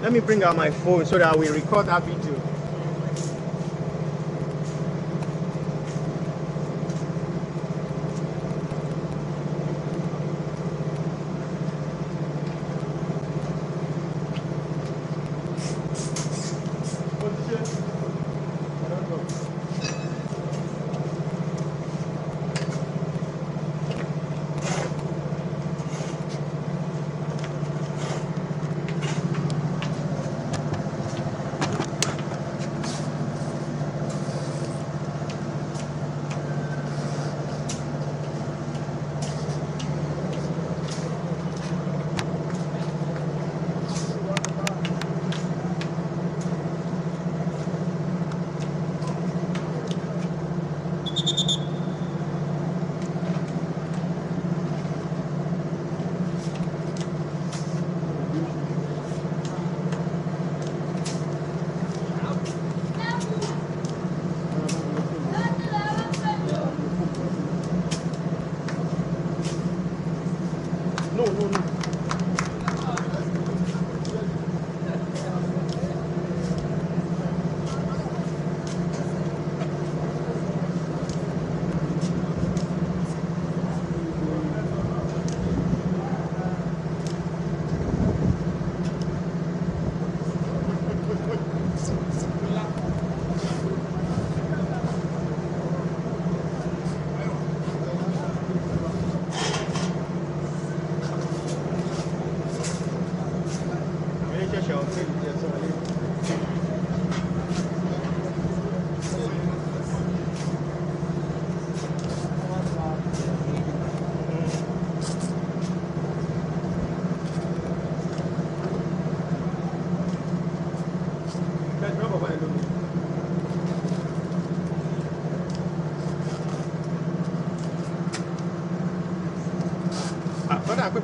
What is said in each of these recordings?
Let me bring out my phone so that we record that video.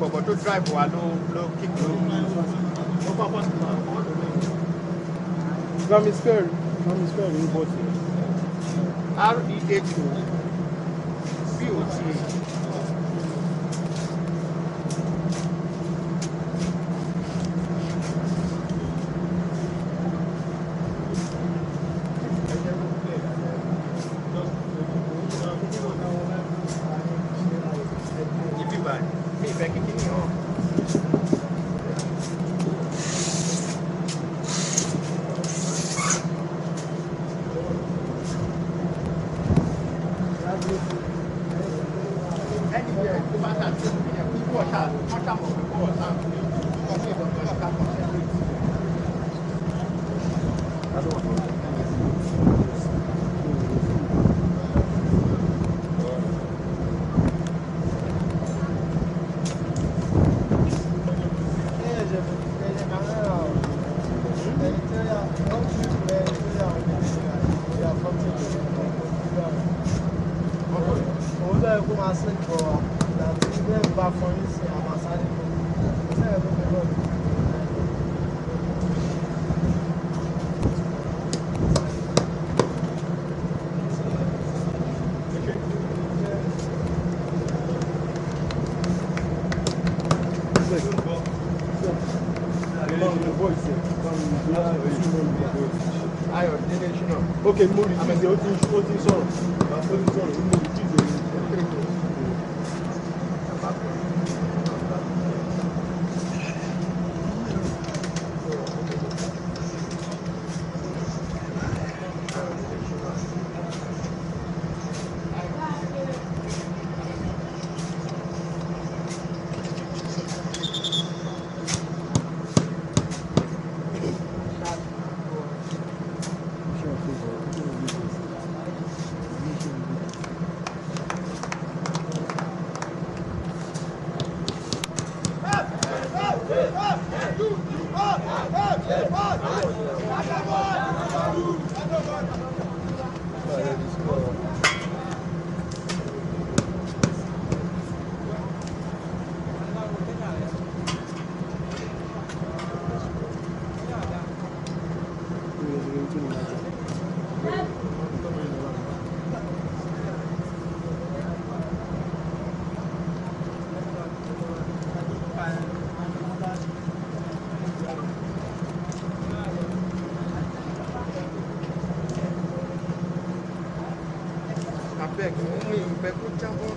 But to drive while low kick low. Let me spare you both. REHO Okay, more I mean, the otin sọ̀rọ̀. IKENNE.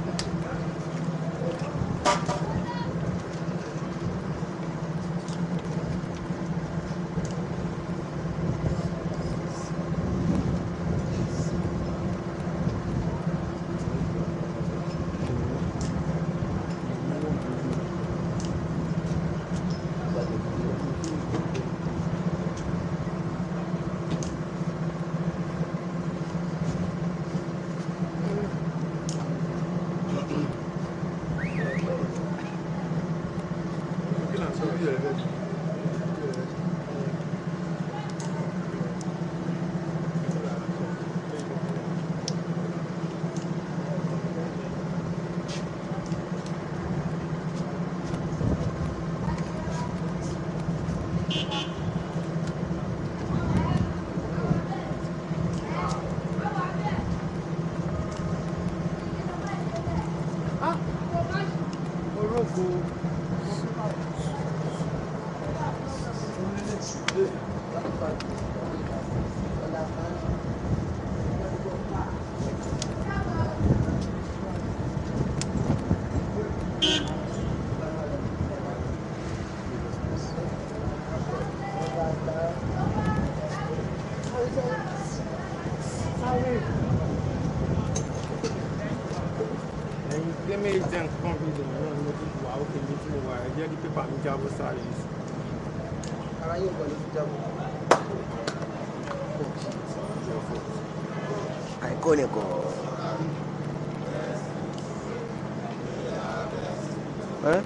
Huh?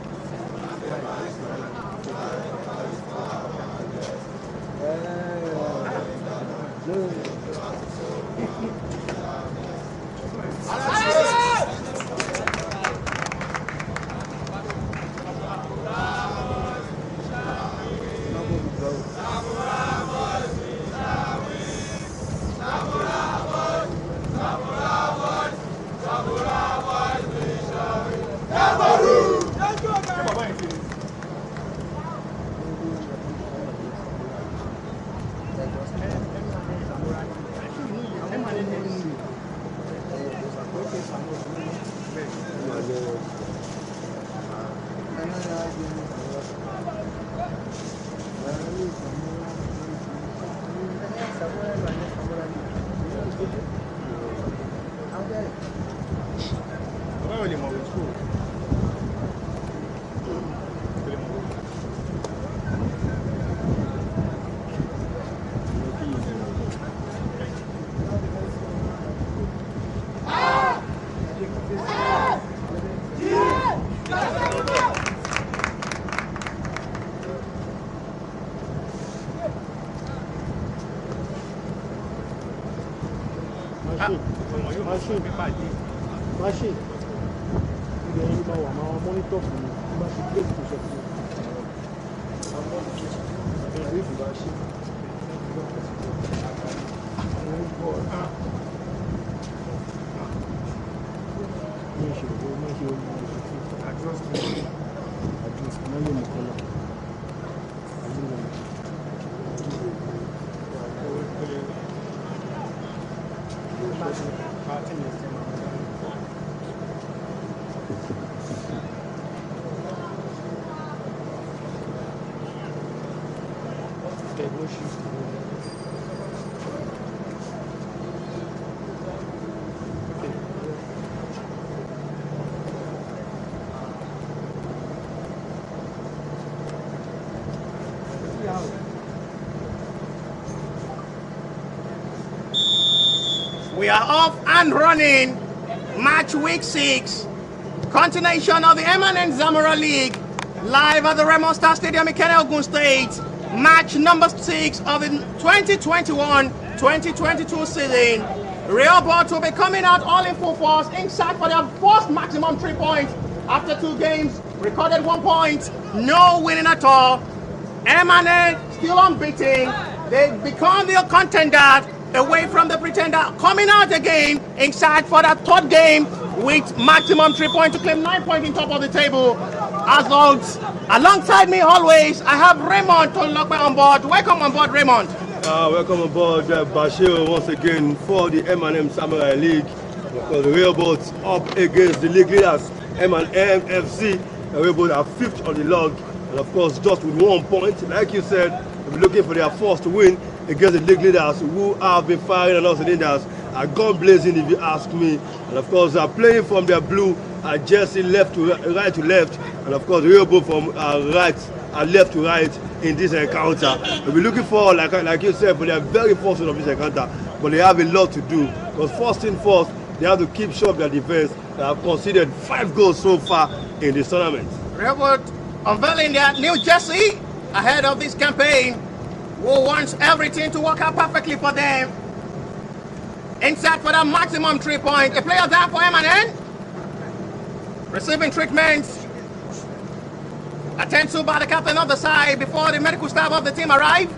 Machine. Ilé ẹni máa wà máa mọ́nítọ̀ fún mi bí wọ́n ṣe gbé ètò ìṣẹ́ fún mi. Àwọn ìwé ìdìbò ṣe. Ní ìṣòro ní ṣe omi àjọsìn náà lè mú kọ́lá. We are off and running. Match week 6. Continuation of the M&N SAMURIA League. Live at the REMO Stadium, IKENNE, Ogun State. Match number 6 of the 2021-2022 season. Rehboth will be coming out all in full force inside for their first maximum 3 points after 2 games. Recorded 1 point. No winning at all. M&N still unbeaten. They become the contender away from the pretender, coming out again inside for that 3rd game with maximum 3 points to claim 9 points in top of the table. As long alongside me always, I have Raymond on board. Welcome on board, Raymond. Welcome on board, Bashir, once again for the M&M SAMURIA League. Because the Rehboth up against the league leaders, M&M FC. The Rehboth are 5th on the log. And of course, just with 1 point, like you said, they'll be looking for their first win against the league leaders who have been firing on all cylinders. Are gun blazing, if you ask me. And of course, they are playing from their blue jersey right to left. And of course, Rehboth from left to right in this encounter. We'll be looking for, like you said, for their very first one of this encounter. But they have a lot to do. Because first thing first, they have to keep sharp their defense. They have conceded 5 goals so far in this tournament. Rehboth unveiling their new jersey ahead of this campaign, who wants everything to work out perfectly for them. Inside for the maximum 3 points. A player down for M&N. Receiving treatment. Attended to by the captain of the side before the medical staff of the team arrive.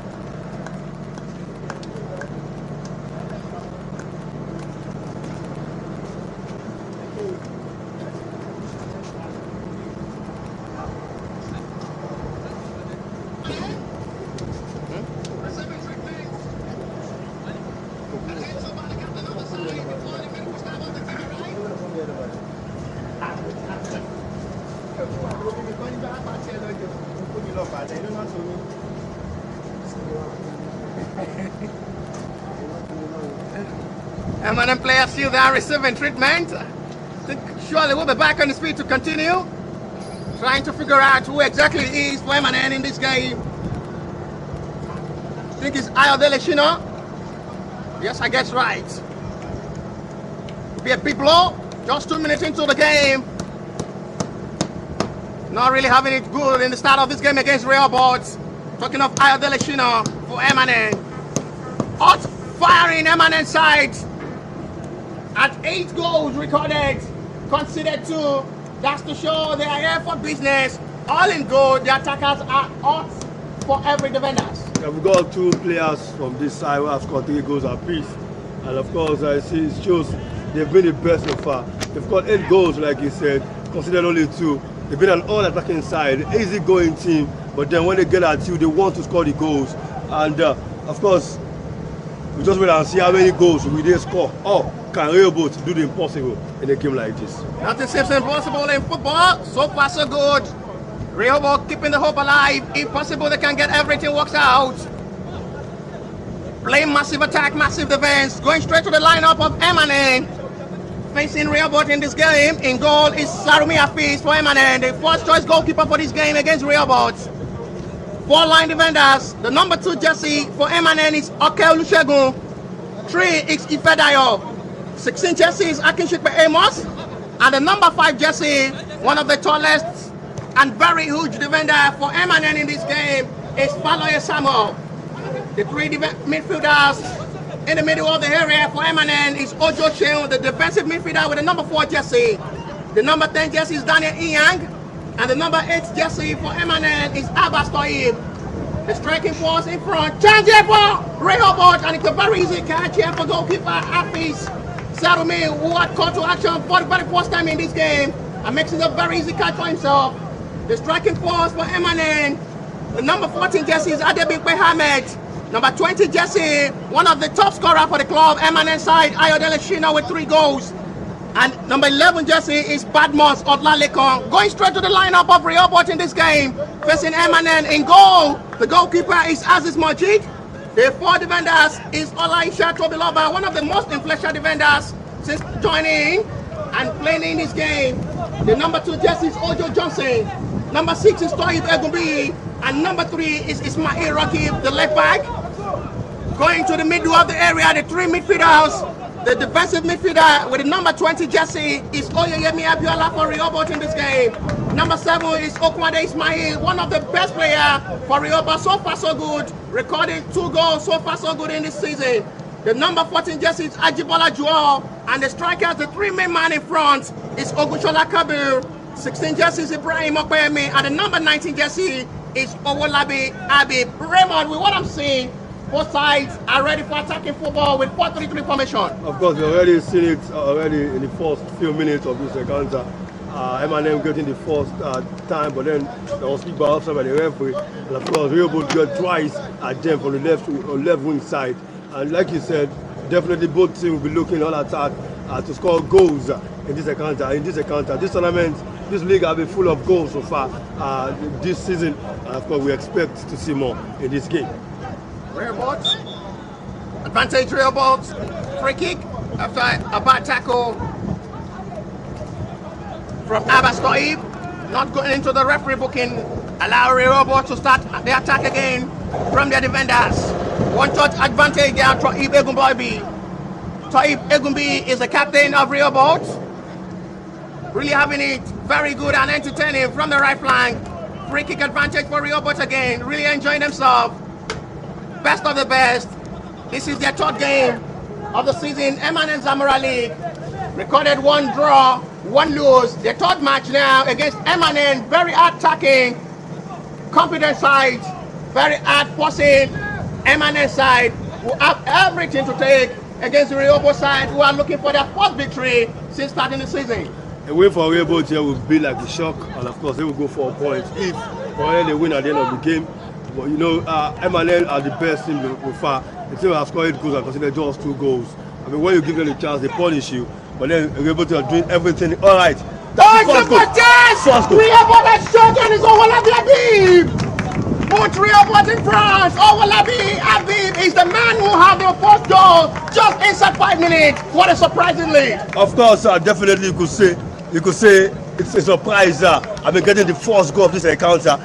M&M players still there receiving treatment. I think surely we'll be back on the speed to continue. Trying to figure out who exactly it is for M&M in this game. I think it's Ayodele. Yes, I guess right. It'll be a big blow. Just 2 minutes into the game. Not really having it good in the start of this game against Rehboth. Talking of Ayodele for M&M. Hot firing M&M side. At 8 goals recorded, conceded 2. That's to show they are here for business. All in goal, the attackers are hot for every defenders. Yeah, we've got 2 players from this side who have scored 3 goals apiece. And of course, I see it shows they've been the best so far. They've got 8 goals, like you said, considered only 2. They've been an all-attacking side, easy going team. But then when they get at you, they want to score the goals. And of course, we just wait and see how many goals will they score. Or can Rehboth do the impossible in a game like this? Nothing seems impossible in football. So far, so good. Rehboth keeping the hope alive. Impossible, they can get everything works out. Playing massive attack, massive defense. Going straight to the lineup of M&N. Facing Rehboth in this game. In goal is SAMURIA for M&N. The first choice goalkeeper for this game against Rehboth. 4 line defenders. The number 2 jersey for M&N is Olusegun. 3 is Ifedayo. 16 jersey is Akinshikpe Amos. And the number 5 jersey, one of the tallest and very huge defender for M&N in this game, is Faloye Samuel. The 3 midfielders in the middle of the area for M&N is Ojo Cheun, the defensive midfielder with the number 4 jersey. The number 10 jersey is Daniel Iyang. And the number 8 jersey for M&N is Abbas Toyib. The striking force in front. Chance here for Rehboth, and it's a very easy catch here for goalkeeper Hafiz Sarumi, who had called to action for the very first time in this game and makes it a very easy catch for himself. The striking force for M&N. The number 14 jersey is Adebimpe Ahmed. Number 20 jersey, one of the top scorers for the club, M&N side, Ayodele with 3 goals. And number 11 jersey is Badmus Odlalekon. Going straight to the lineup of Rehboth in this game. Facing M&N in goal. The goalkeeper is Aziz Majid. The 4 defenders is Olaisha Tobiloba, one of the most influential defenders since joining and playing in this game. The number 2 jersey is Ojo Johnson. Number 6 is Toyib Egumbi. And number 3 is Ismail Rakib, the left back. Going to the middle of the area, the 3 midfielders. The defensive midfielder with the number 20 jersey is Oyeyemi Abiola for Rehboth in this game. Number 7 is Okwade Ismail, one of the best players for Rehboth. So far so good, recording 2 goals so far so good in this season. The number 14 jersey is Ajibola Joao, and the strikers, the 3 main man in front, is Ogushola Kabir. 16 jersey is Ibrahim Okpeyemi, and the number 19 jersey is Owolabi Abi. Raymond, with what I'm seeing, both sides are ready for attacking football with 4-3-3 formation. Of course, we've already seen it in the first few minutes of this encounter. M&M getting the first time, but then there was kick by offside by the referee. And of course, Rehboth got twice at them from the left wing side. And like you said, definitely both teams will be looking all attack to score goals in this encounter. This tournament, this league has been full of goals so far this season. And of course, we expect to see more in this game. Rehboth. Advantage Rehboth. Free kick after a bad tackle from Abbas Toib. Not going into the referee booking. Allow Rehboth to start the attack again from their defenders. One touch advantage there to Toib Egumbi. Toib Egumbi is the captain of Rehboth. Really having it very good and entertaining from the right flank. Free kick advantage for Rehboth again. Really enjoying themselves. Best of the best. This is their third game of the season. IKENNE SAMURIA League. Recorded 1 draw, 1 lose. Their third match now against IKENNE. Very attacking, confident side. Very hard forcing IKENNE side who have everything to take against the Rehboth side who are looking for their first victory since starting the season. A win for Rehboth here will be like a shock, and of course they will go 4 points if they win at the end of the game. But you know, IKENNE are the best team so far. The team has scored 8 goals and considered just 2 goals. I mean, when you give them a chance, they punish you. But then Rehboth are doing everything. All right. Rehboth has shot and it's Owolabi Habib. Put Rehboth in front. Owolabi Habib is the man who had the first goal just inside 5 minutes. What a surprising lead. Of course, definitely you could say it's a surprise. I've been getting the first goal of this encounter.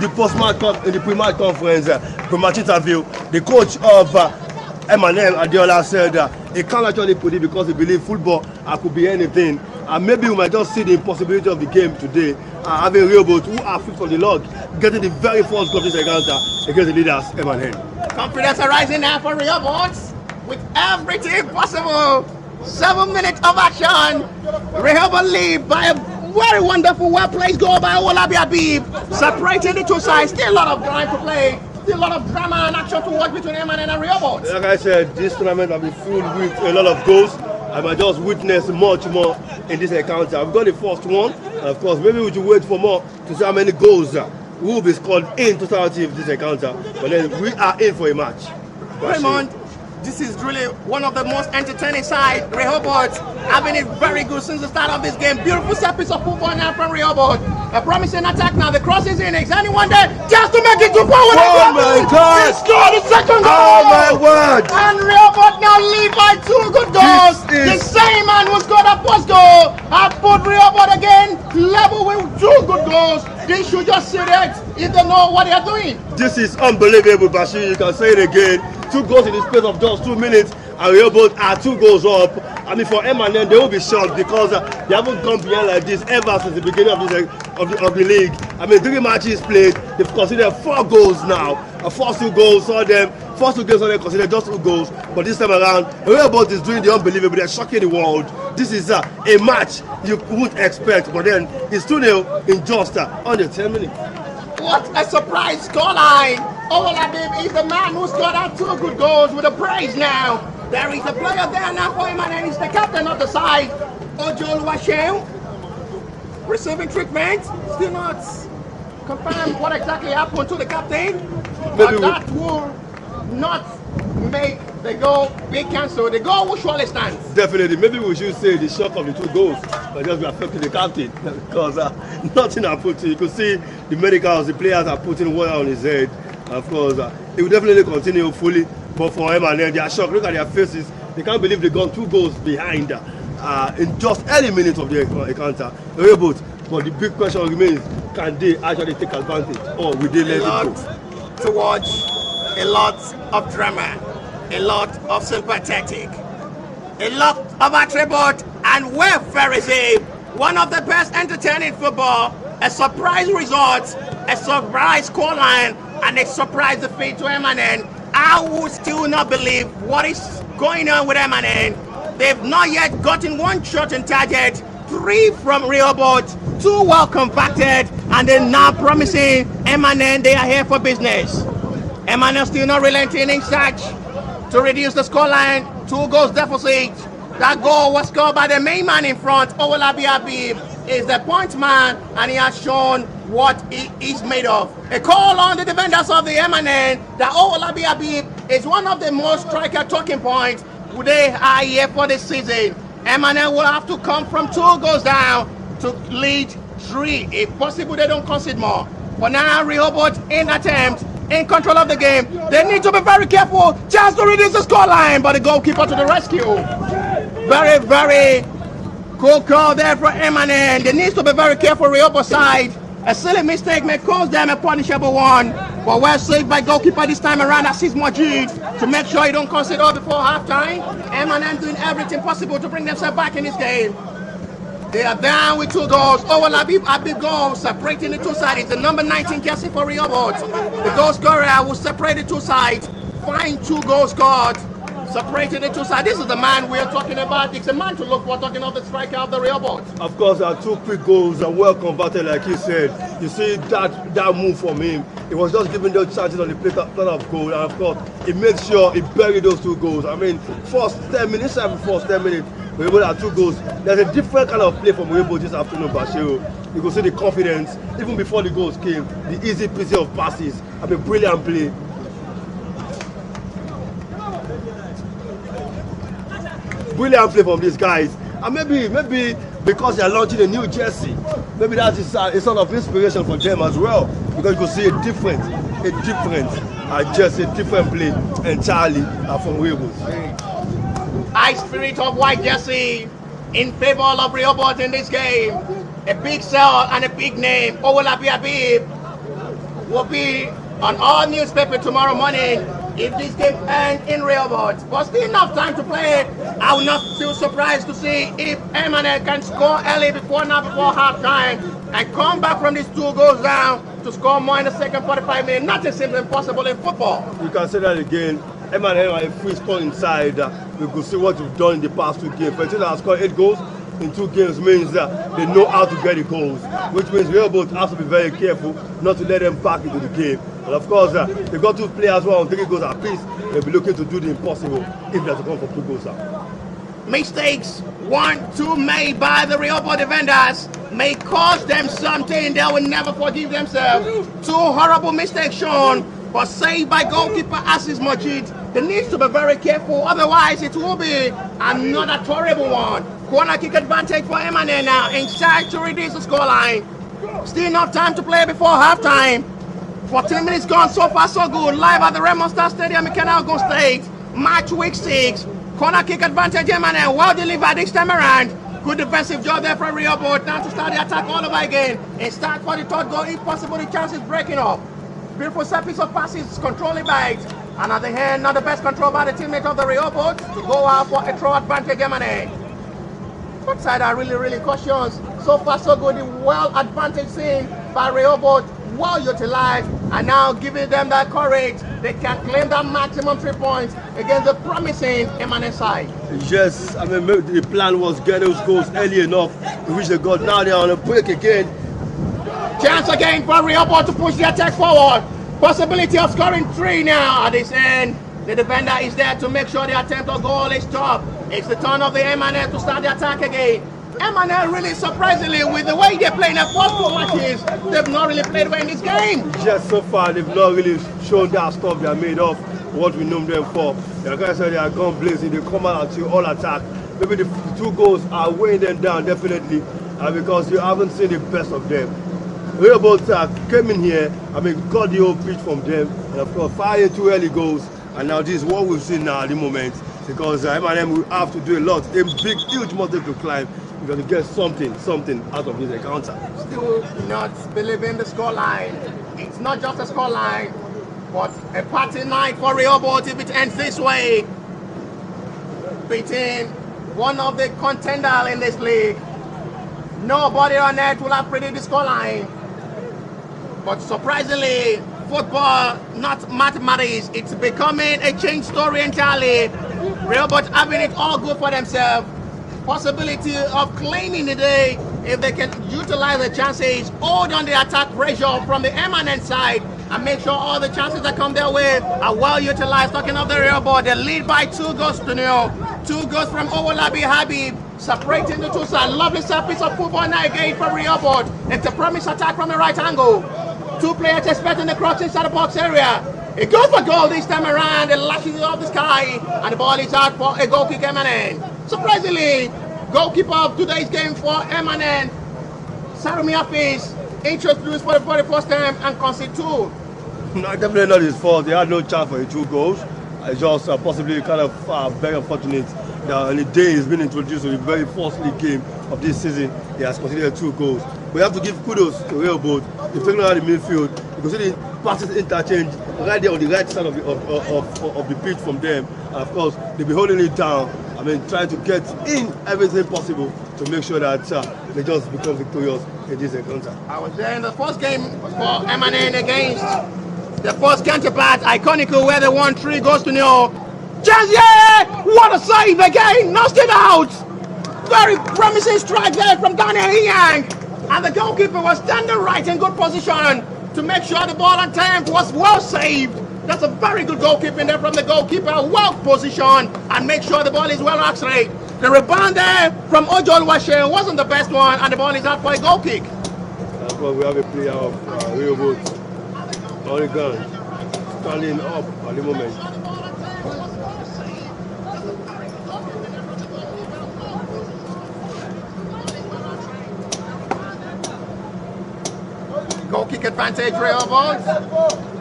The post-match in the pre-match conference, pre-match interview, the coach of IKENNE Adiola said he can't actually put it because he believes football could be anything. And maybe we might just see the impossibility of the game today. Having Rehboth, who are fit for the log, getting the very first goal of this encounter against the leaders, IKENNE. Confidence arising now for Rehboth with everything possible. 7 minutes of action. Rehboth lead by a very wonderful, well-placed goal by Owolabi Habib. Separating the two sides. Still a lot of time to play. Still a lot of drama and action to watch between IKENNE and Rehboth. Like I said, this tournament has been filled with a lot of goals. I might just witness much more in this encounter. I've got the first one, and of course, maybe we should wait for more to see how many goals will be scored in totality of this encounter. But then we are in for a match. Raymond, this is really one of the most entertaining sides. Rehboth having it very good since the start of this game. Beautiful set piece of football now from Rehboth. A promising attack now. The cross is in. Is anyone there? Just to make it 2 forward. Oh my God! He scored the second goal. Oh my word! And Rehboth now lead by 2 good goals. The same man who scored the first goal has put Rehboth again level with 2 good goals. They should just see that if they know what they are doing. This is unbelievable, Bashir. You can say it again. 2 goals in the space of just 2 minutes, and Rehboth are 2 goals up. I mean, for IKENNE, they will be shocked because they haven't gone behind like this ever since the beginning of the league. I mean, 3 matches played, they've considered 4 goals now. First 2 goals saw them. First 2 games saw them considered just 2 goals, but this time around, Rehboth is doing the unbelievable. They're shocking the world. This is a match you would expect, but then it's 2-0 in just under 10 minutes. What a surprise scoreline! Owolabi is the man who scored out 2 good goals with a praise now. There is a player there now for him, and he's the captain of the side, Ojo Oluwaseun. Receiving treatment, still not confirmed what exactly happened to the captain, but that will not make the goal be cancelled. The goal will surely stand. Definitely, maybe we should say the shock of the 2 goals but just be affecting the captain because nothing happened to you. You could see the medicals, the players are putting water on his head. Of course, it will definitely continue fully. But for IKENNE, they are shocked. Look at their faces. They can't believe they got 2 goals behind in just early minutes of the encounter. Rehboth, but the big question remains: can they actually take advantage, or will they let it go? To watch, a lot of drama, a lot of sympathetic, a lot of attribute and welfareism. One of the best entertaining football. A surprise result, a surprise scoreline, and a surprise defeat to IKENNE. I would still not believe what is going on with IKENNE. They've not yet gotten 1 shot on target, 3 from Rehboth, 2 well compacted, and they're now promising IKENNE they are here for business. IKENNE still not relenting in search to reduce the scoreline, 2 goals deficit. That goal was scored by the main man in front, Owolabi Habib. Is the point man, and he has shown what he is made of. A call on the defenders of the IKENNE that Owolabi Habib is one of the most striker talking points. They are here for this season. M&M will have to come from 2 goals down to lead 3. If possible, they don't concede more. For now, Rehboth in attempt, in control of the game. They need to be very careful. Chance to reduce the scoreline, but the goalkeeper to the rescue. Very, very cool call there for M&M. They need to be very careful, Rehboth side. A silly mistake may cause them a punishable one. But well saved by goalkeeper this time around, Assis Majid, to make sure he don't concede all before halftime. M&M doing everything possible to bring themselves back in this game. They are down with 2 goals. Owolabi Abib goal separating the 2 sides. It's the number 19 jersey for Rehboth. The goal scorer will separate the 2 sides. Find 2 goals scored, separating the 2 sides. This is the man we are talking about. It's a man to look for, talking of the striker of the Rehboth. Of course, there are 2 quick goals and well converted, like you said. You see that move from him. He was just giving those chances on the plate of goal, and of course, he made sure he buried those 2 goals. I mean, first 10 minutes, first 10 minutes, Rehboth had 2 goals. There's a different kind of play from Rehboth this afternoon, Bashiro. You could see the confidence, even before the goals came, the easy piece of passes. I mean, brilliant play. Brilliant play from these guys. And maybe because they are launching a new jersey, maybe that is a sort of inspiration for them as well. Because you could see a different jersey, a different play entirely from Rehboth. High spirit of white jersey in favor of Rehboth in this game. A big sell and a big name. Owolabi Abib will be on all newspaper tomorrow morning if this game ends in Rehboth. But still enough time to play. I will not feel surprised to see if M&M can score early before halftime and come back from these 2 goals down to score more in the second 45 minutes. Nothing seems impossible in football. You can say that again. M&M are a free score inside. We could see what you've done in the past 2 games. Fiorentina has scored 8 goals in 2 games, means that they know how to get the goals, which means Rehboth has to be very careful not to let them back into the game. And of course, they've got 2 players who are on 3 goals apiece. They'll be looking to do the impossible if they're to come from 2 goals. Mistakes 1, 2 made by the Rehboth defenders may cost them something they will never forgive themselves. 2 horrible mistakes shown, but saved by goalkeeper Assis Majid. They need to be very careful, otherwise it will be another terrible one. Corner kick advantage for M&M now, inside to reduce the scoreline. Still enough time to play before halftime. 14 minutes gone, so far so good. Live at the Rehboth Stadium, IKENNE State. Match week 6. Corner kick advantage, M&M. Well delivered this time around. Good defensive job there from Rehboth. Now to start the attack all over again. And start for the 3rd goal, if possible, the chance is breaking up. Beautiful set piece of passes, controlling by it. And at the end, not the best control by the teammate of the Rehboth to go out for a throw advantage, M&M. Both sides are really cautious. So far so good. The well advantage seen by Rehboth, well utilized, and now giving them that courage. They can claim that maximum 3 points against the promising M&M side. Yes, I mean the plan was get those goals early enough, which they got. Now they're on a break again. Chance again for Rehboth to push the attack forward. Possibility of scoring 3 now at this end. The defender is there to make sure the attempt of goal is stopped. It's the turn of the M&M to start the attack again. M&M really surprisingly, with the way they're playing their first 4 matches, they've not really played well in this game. Yes, so far they've not really shown that stuff they're made of, what we know them for. Like I said, they are gone blazing, they come out to all attack. Maybe the 2 goals are weighing them down, definitely, because you haven't seen the best of them. Rehboth came in here, I mean, got the whole pitch from them, and of course, firing 2 early goals, and now this is what we've seen now at the moment, because M&M will have to do a lot, a big, huge mountain to climb. We're going to get something out of this encounter. Still not believing the scoreline. It's not just a scoreline, but a party night for Rehboth if it ends this way. Beating one of the contenders in this league. Nobody on earth will have predicted the scoreline. But surprisingly, football, not mathematics, it's becoming a change story entirely. Rehboth having it all good for themselves. Possibility of claiming the day if they can utilize the chances, hold on the attack pressure from the M&M side, and make sure all the chances that come their way are well utilized. Talking of the Rehboth, they lead by 2 goals to 0. 2 goals from Owolabi Habib, separating the 2 sides. Lovely set piece of football now again from Rehboth. It's a promise attack from the right angle. 2 players expecting the cross inside the box area. It goes for goal this time around. It lashes it off the sky, and the ball is out for a goal kick. M&M. Surprisingly, goalkeeper of today's game for M&N, SAMURIA face introduced for the very first time and conceded 2. No, definitely not his fault. They had no chance for the 2 goals. It's just possibly kind of very unfortunate that on the day he's been introduced to the very first league game of this season, he has conceded 2 goals. We have to give kudos to Rehboth. They've taken out the midfield. You can see the passes interchange right there on the right side of the pitch from them. And of course, they'll be holding it down. I mean, trying to get in everything possible to make sure that they just become victorious in this encounter. I was there in the first game for M&N against the first counterpart, IKENNE, where they won 3 goals to 0. Jazier! What a save again! Knocked it out! Very promising strike there from Daniel Yang. And the goalkeeper was standing right in good position to make sure the ball on time was well saved. That's a very good goalkeeping there from the goalkeeper, well positioned, and make sure the ball is well actually. The rebound there from Ojol Washe wasn't the best one, and the ball is out for a goal kick. That's why we have a player of Rehboth, Oregon, standing up at the moment. Goal kick advantage, Rehboth.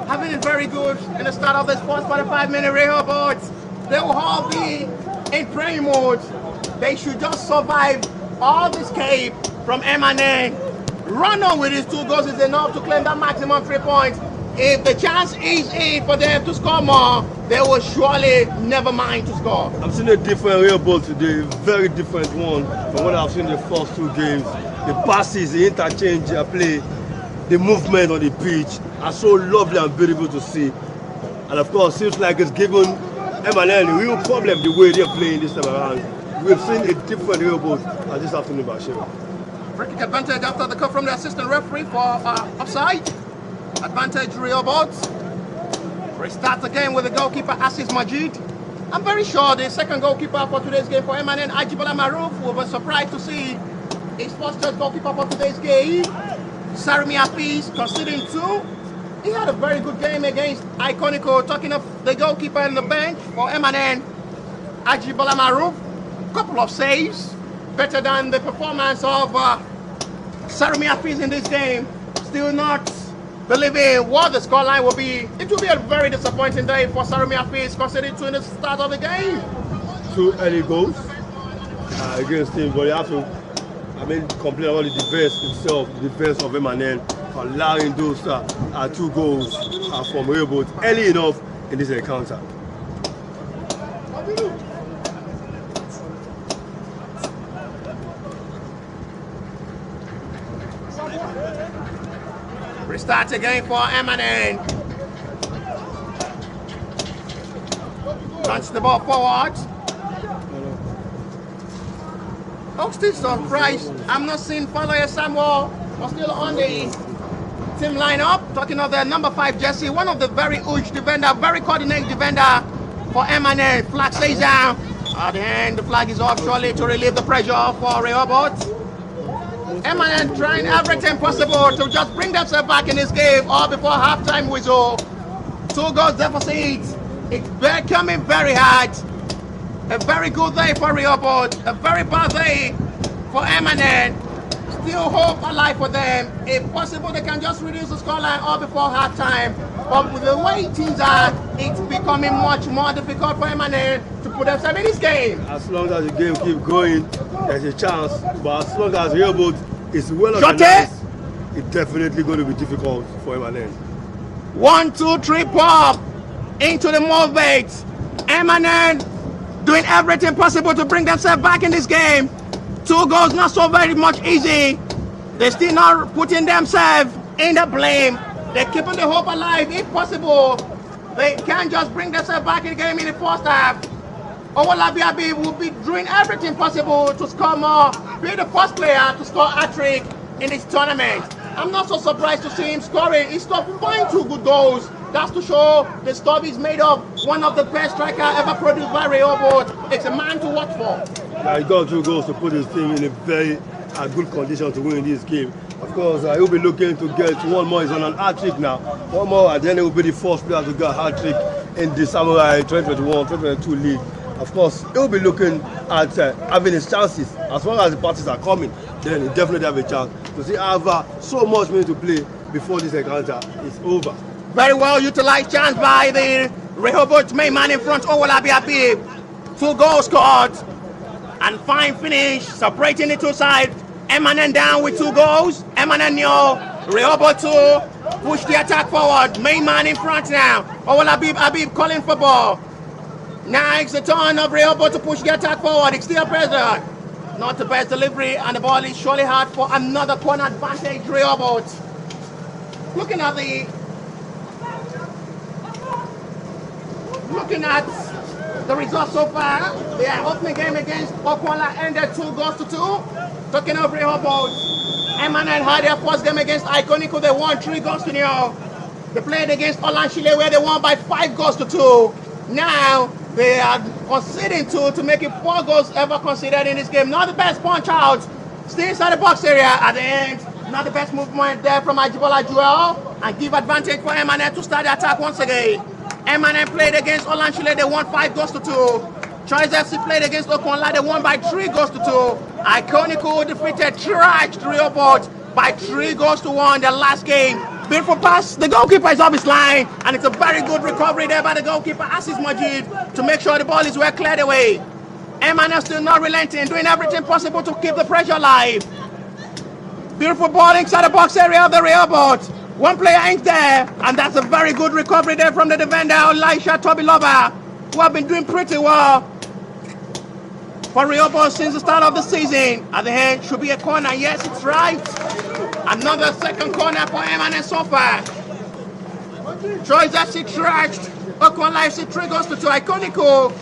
Having it very good in the start of this first 45-minute Rehboth. They will all be in praying mode. They should just survive all this escape from M&N. Run on with these 2 goals is enough to claim that maximum 3 points. If the chance is in for them to score more, they will surely never mind to score. I'm seeing a different Rehboth today, a very different one from what I've seen in the first 2 games. The passes, the interchange play, the movement on the pitch are so lovely and beautiful to see. And of course, seems like it's given M&N a real problem the way they're playing this time around. We've seen a different Rehboth this afternoon, Bashir. Free kick advantage after the call from the assistant referee for offside. Advantage Rehboth. Restart again with the goalkeeper Assis Majid. I'm very sure the second goalkeeper for today's game for M&N, Ajibola Maruf, will be surprised to see his first choice goalkeeper for today's game. SAMURIA Peace conceding 2. He had a very good game against IKENNE. Talking of the goalkeeper on the bench for M&N, Ajibola Maruf. Couple of saves, better than the performance of SAMURIA Peace in this game. Still not believing what the scoreline will be. It will be a very disappointing day for SAMURIA Peace, considering 2 in the start of the game. 2 early goals against him, but you have to complain about the defense itself, the defense of M&N, for allowing those 2 goals from Rehboth early enough in this encounter. Restart again for M&N. Launch the ball forward. I'm still surprised. I'm not seeing Follower Samuel or still on the team lineup. Talking of the number 5 jersey, one of the very huge defender, very coordinated defender for M&N. Flag stays down. At the end, the flag is off surely to relieve the pressure for Rehboth. M&N trying everything possible to just bring themselves back in this game all before halftime whistle. 2 goals deficit. It's becoming very hard. A very good day for Rehboth, a very bad day for M&N. Still hope alive for them. If possible, they can just reduce the scoreline all before halftime. But with the way things are, it's becoming much more difficult for M&N to put themselves in this game. As long as the game keeps going, there's a chance. But as long as Rehboth is well organized, it's definitely going to be difficult for M&N. 1, 2, 3, pop into the movement. M&N doing everything possible to bring themselves back in this game. 2 goals, not so very much easy. They're still not putting themselves in the blame. They're keeping the hope alive. If possible, they can just bring themselves back in the game in the first half. Owolabi will be doing everything possible to score more. Be the first player to score a hat-trick in this tournament. I'm not so surprised to see him scoring. He scored 2 good goals. That's to show the stuff is made of one of the best strikers ever produced by Rehboth. It's a man to watch for. Yeah, he got 2 goals to put his team in a very good condition to win this game. Of course, he'll be looking to get 1 more. He's on an hat-trick now. 1 more, and then he will be the first player to get a hat-trick in the SAMURIA 2021-2022 league. of course, he'll be looking at having his chances. As long as the parties are coming, then he definitely have a chance to see have so much minutes to play before this encounter is over. Very well utilized chance by the Rehboth main man in front, Owolabi Habib. 2 goals scored and fine finish, separating the two sides. Emmanuel down with 2 goals. Emmanuel Nyo, Rehboth 2, push the attack forward. Main man in front now. Owolabi Habib calling for ball. Now it's the turn of Rehboth to push the attack forward. It's still pressure. Not the best delivery, and the ball is surely hard for another corner advantage. Rehboth. Looking at the results so far, their opening game against Okwala ended 2 goals to 2. Talking of Rehboth, Emmanuel had their first game against IKENNE. They won 3 goals to 0. They played against Olanchile where they won by 5 goals to 2. Now they are conceding 2 to make it 4 goals ever conceded in this game. Not the best punch out. Still inside the box area at the end. Not the best movement there from Ajibola Joel, and give advantage for Emmanuel to start the attack once again. Emmanuel played against Olanchile, they won 5 goals to 2. Choice FC played against Okonla, they won by 3 goals to 2. IKENNE defeated trashed Rehboth by 3 goals to 1 the last game. Beautiful pass, the goalkeeper is off his line, and it's a very good recovery there by the goalkeeper, Assis Majid, to make sure the ball is well cleared away. Emmanuel still not relenting, doing everything possible to keep the pressure alive. Beautiful ball inside the box area of the Rehboth. One player ain't there, and that's a very good recovery there from the defender, Elisha Tobilova, who have been doing pretty well for Rehboth since the start of the season. At the end, should be a corner. Yes, it's right. Another second corner for Emmanuel so far. Choice FC trashed Okwala FC 3 goals to 2. IKENNE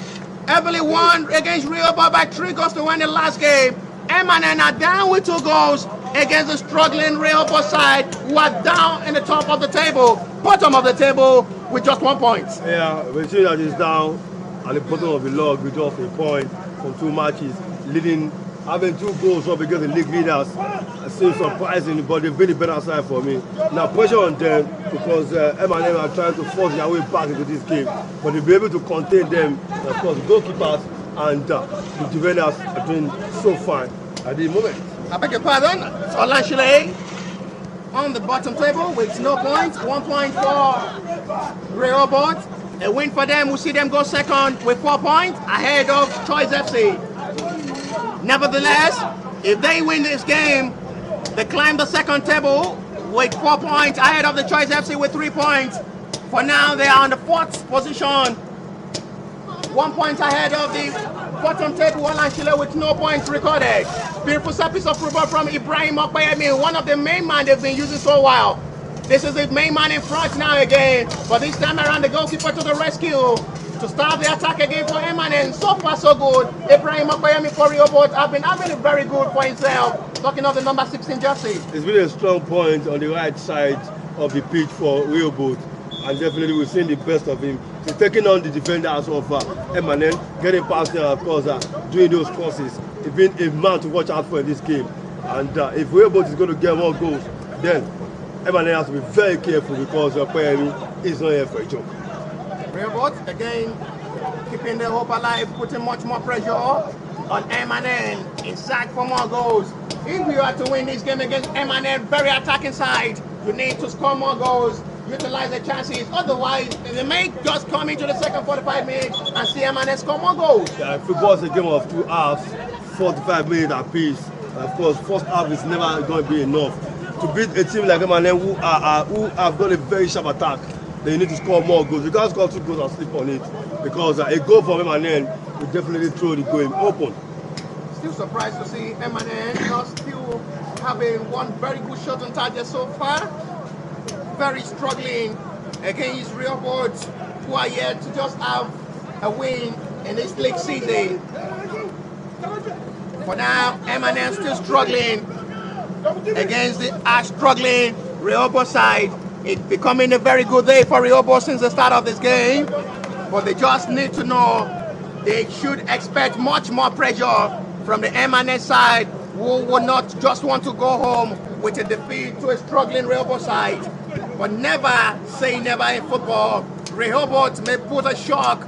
heavily won against Rehboth by 3 goals to 1 the last game. Emmanuel are down with 2 goals against the struggling Rehboth side, who are down in the top of the table, bottom of the table with just 1 point. Yeah, we see that it's down at the bottom of the log with just a point from 2 matches, leading, having 2 goals up against the league leaders. It seems surprising, but they've been the better side for me. Now pressure on them because Emmanuel are trying to force their way back into this game, but they'll be able to contain them. And of course, the goalkeepers and the defenders are doing so fine at the moment. I beg your pardon, Olanchile on the bottom table with no points. 1 point for Rehboth. A win for them, we'll see them go second with 4 points ahead of Choice FC. Nevertheless, if they win this game, they climb the second table with 4 points ahead of the Choice FC with 3 points. For now, they are on the 4th position, 1 point ahead of the bottom table, Olanchile with no points recorded. Beautiful set piece of football from Ibrahim Okpayemi, one of the main man they've been using so well. This is the main man in front now again, but this time around the goalkeeper to the rescue to start the attack again for Emmanuel. So far so good. Ibrahim Okpayemi for Rehboth have been having it very good for himself. Talking of the number 16 jersey. It's been a strong point on the right side of the pitch for Rehboth, and definitely we've seen the best of him. He's taking on the defenders of Emmanuel, getting past them, of course, doing those crosses. He's been a man to watch out for in this game. And if Rehboth is going to get more goals, then Emmanuel has to be very careful because Okpayemi is not here for a joke. Rehboth again keeping the hope alive, putting much more pressure on Emmanuel in search for more goals. If you are to win this game against Emmanuel, very attacking side, you need to score more goals, utilize the chances. Otherwise, they may just come into the second 45 minutes and see Emmanuel score more goals. Yeah, football is a game of 2 halves, 45 minutes apiece. Of course, first half is never going to be enough. To beat a team like Emmanuel who have got a very sharp attack, they need to score more goals. You can't score 2 goals and sleep on it, because a goal from Emmanuel will definitely throw the game open. Still surprised to see Emmanuel not still having one very good shot on target so far. Very struggling against Rehboth, who are yet to just have a win in this league season. For now, Emmanuel still struggling against the struggling Rehboth side. It's becoming a very good day for Rehboth since the start of this game, but they just need to know they should expect much more pressure from the Emmanuel side, who will not just want to go home with a defeat to a struggling Rehboth side. But never say never in football. Rehboth may put a shock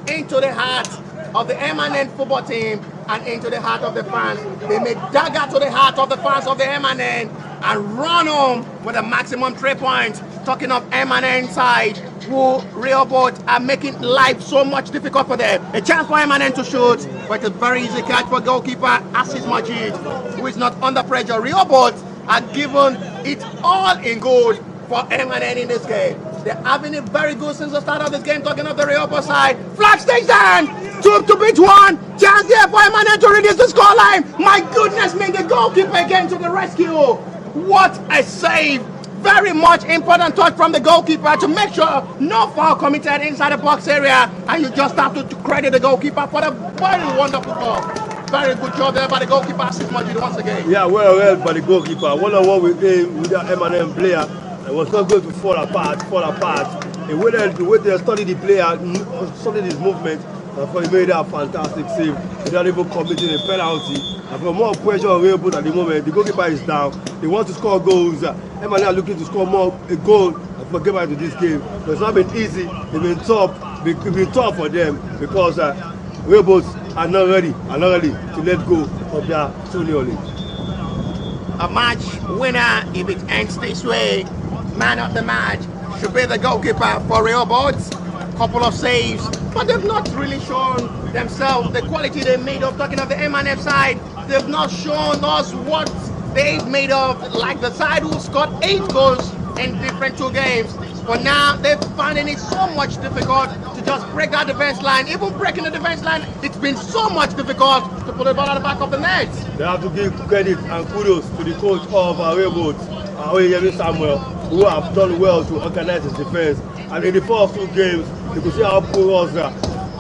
into the heart of the M&N football team and into the heart of the fans. They may dagger to the heart of the fans of the M&N and run home with a maximum 3 points. Talking of M&N side, who Rehboth are making life so much difficult for them. A chance for M&N to shoot, but a very easy catch for goalkeeper Assis Majid, who is not under pressure. Rehboth are given it all in goal for M&N in this game. They're having it very good since the start of this game. Talking of the Rehboth side, flag station, 2 to beat 1. Chance there for M&N to reduce the scoreline. My goodness me, the goalkeeper again to the rescue. What a save! Very much important touch from the goalkeeper to make sure no foul committed inside the box area, and you just have to credit the goalkeeper for the very wonderful goal. Very good job there by the goalkeeper, Assis Majid, once again. Yeah, well read by the goalkeeper. One-on-one with him, with that M&M player. It was not going to fall apart. He waited, studied the player, studied his movement, and he made that fantastic save without even committing a penalty. And for more pressure on Rehboth at the moment, the goalkeeper is down. They want to score goals. M&M are looking to score more a goal and get back to this game. But it's not been easy. It's been tough. It's been tough for them because Rehboth are not ready to let go of their 2-0 lead. A match winner, if it ends this way, man of the match should be the goalkeeper for Rehboth. Couple of saves, but they've not really shown themselves the quality they made of. Talking of the M&F side, they've not shown us what they've made of, like the side who scored 8 goals in different 2 games. But now they're finding it so much difficult to just break our defense line. Even breaking the defense line, it's been so much difficult to put the ball at the back of the net. They have to give credit and kudos to the coach of Rehboth, Samuel, who have done well to organize his defense. And in the first 2 games, you could see how porous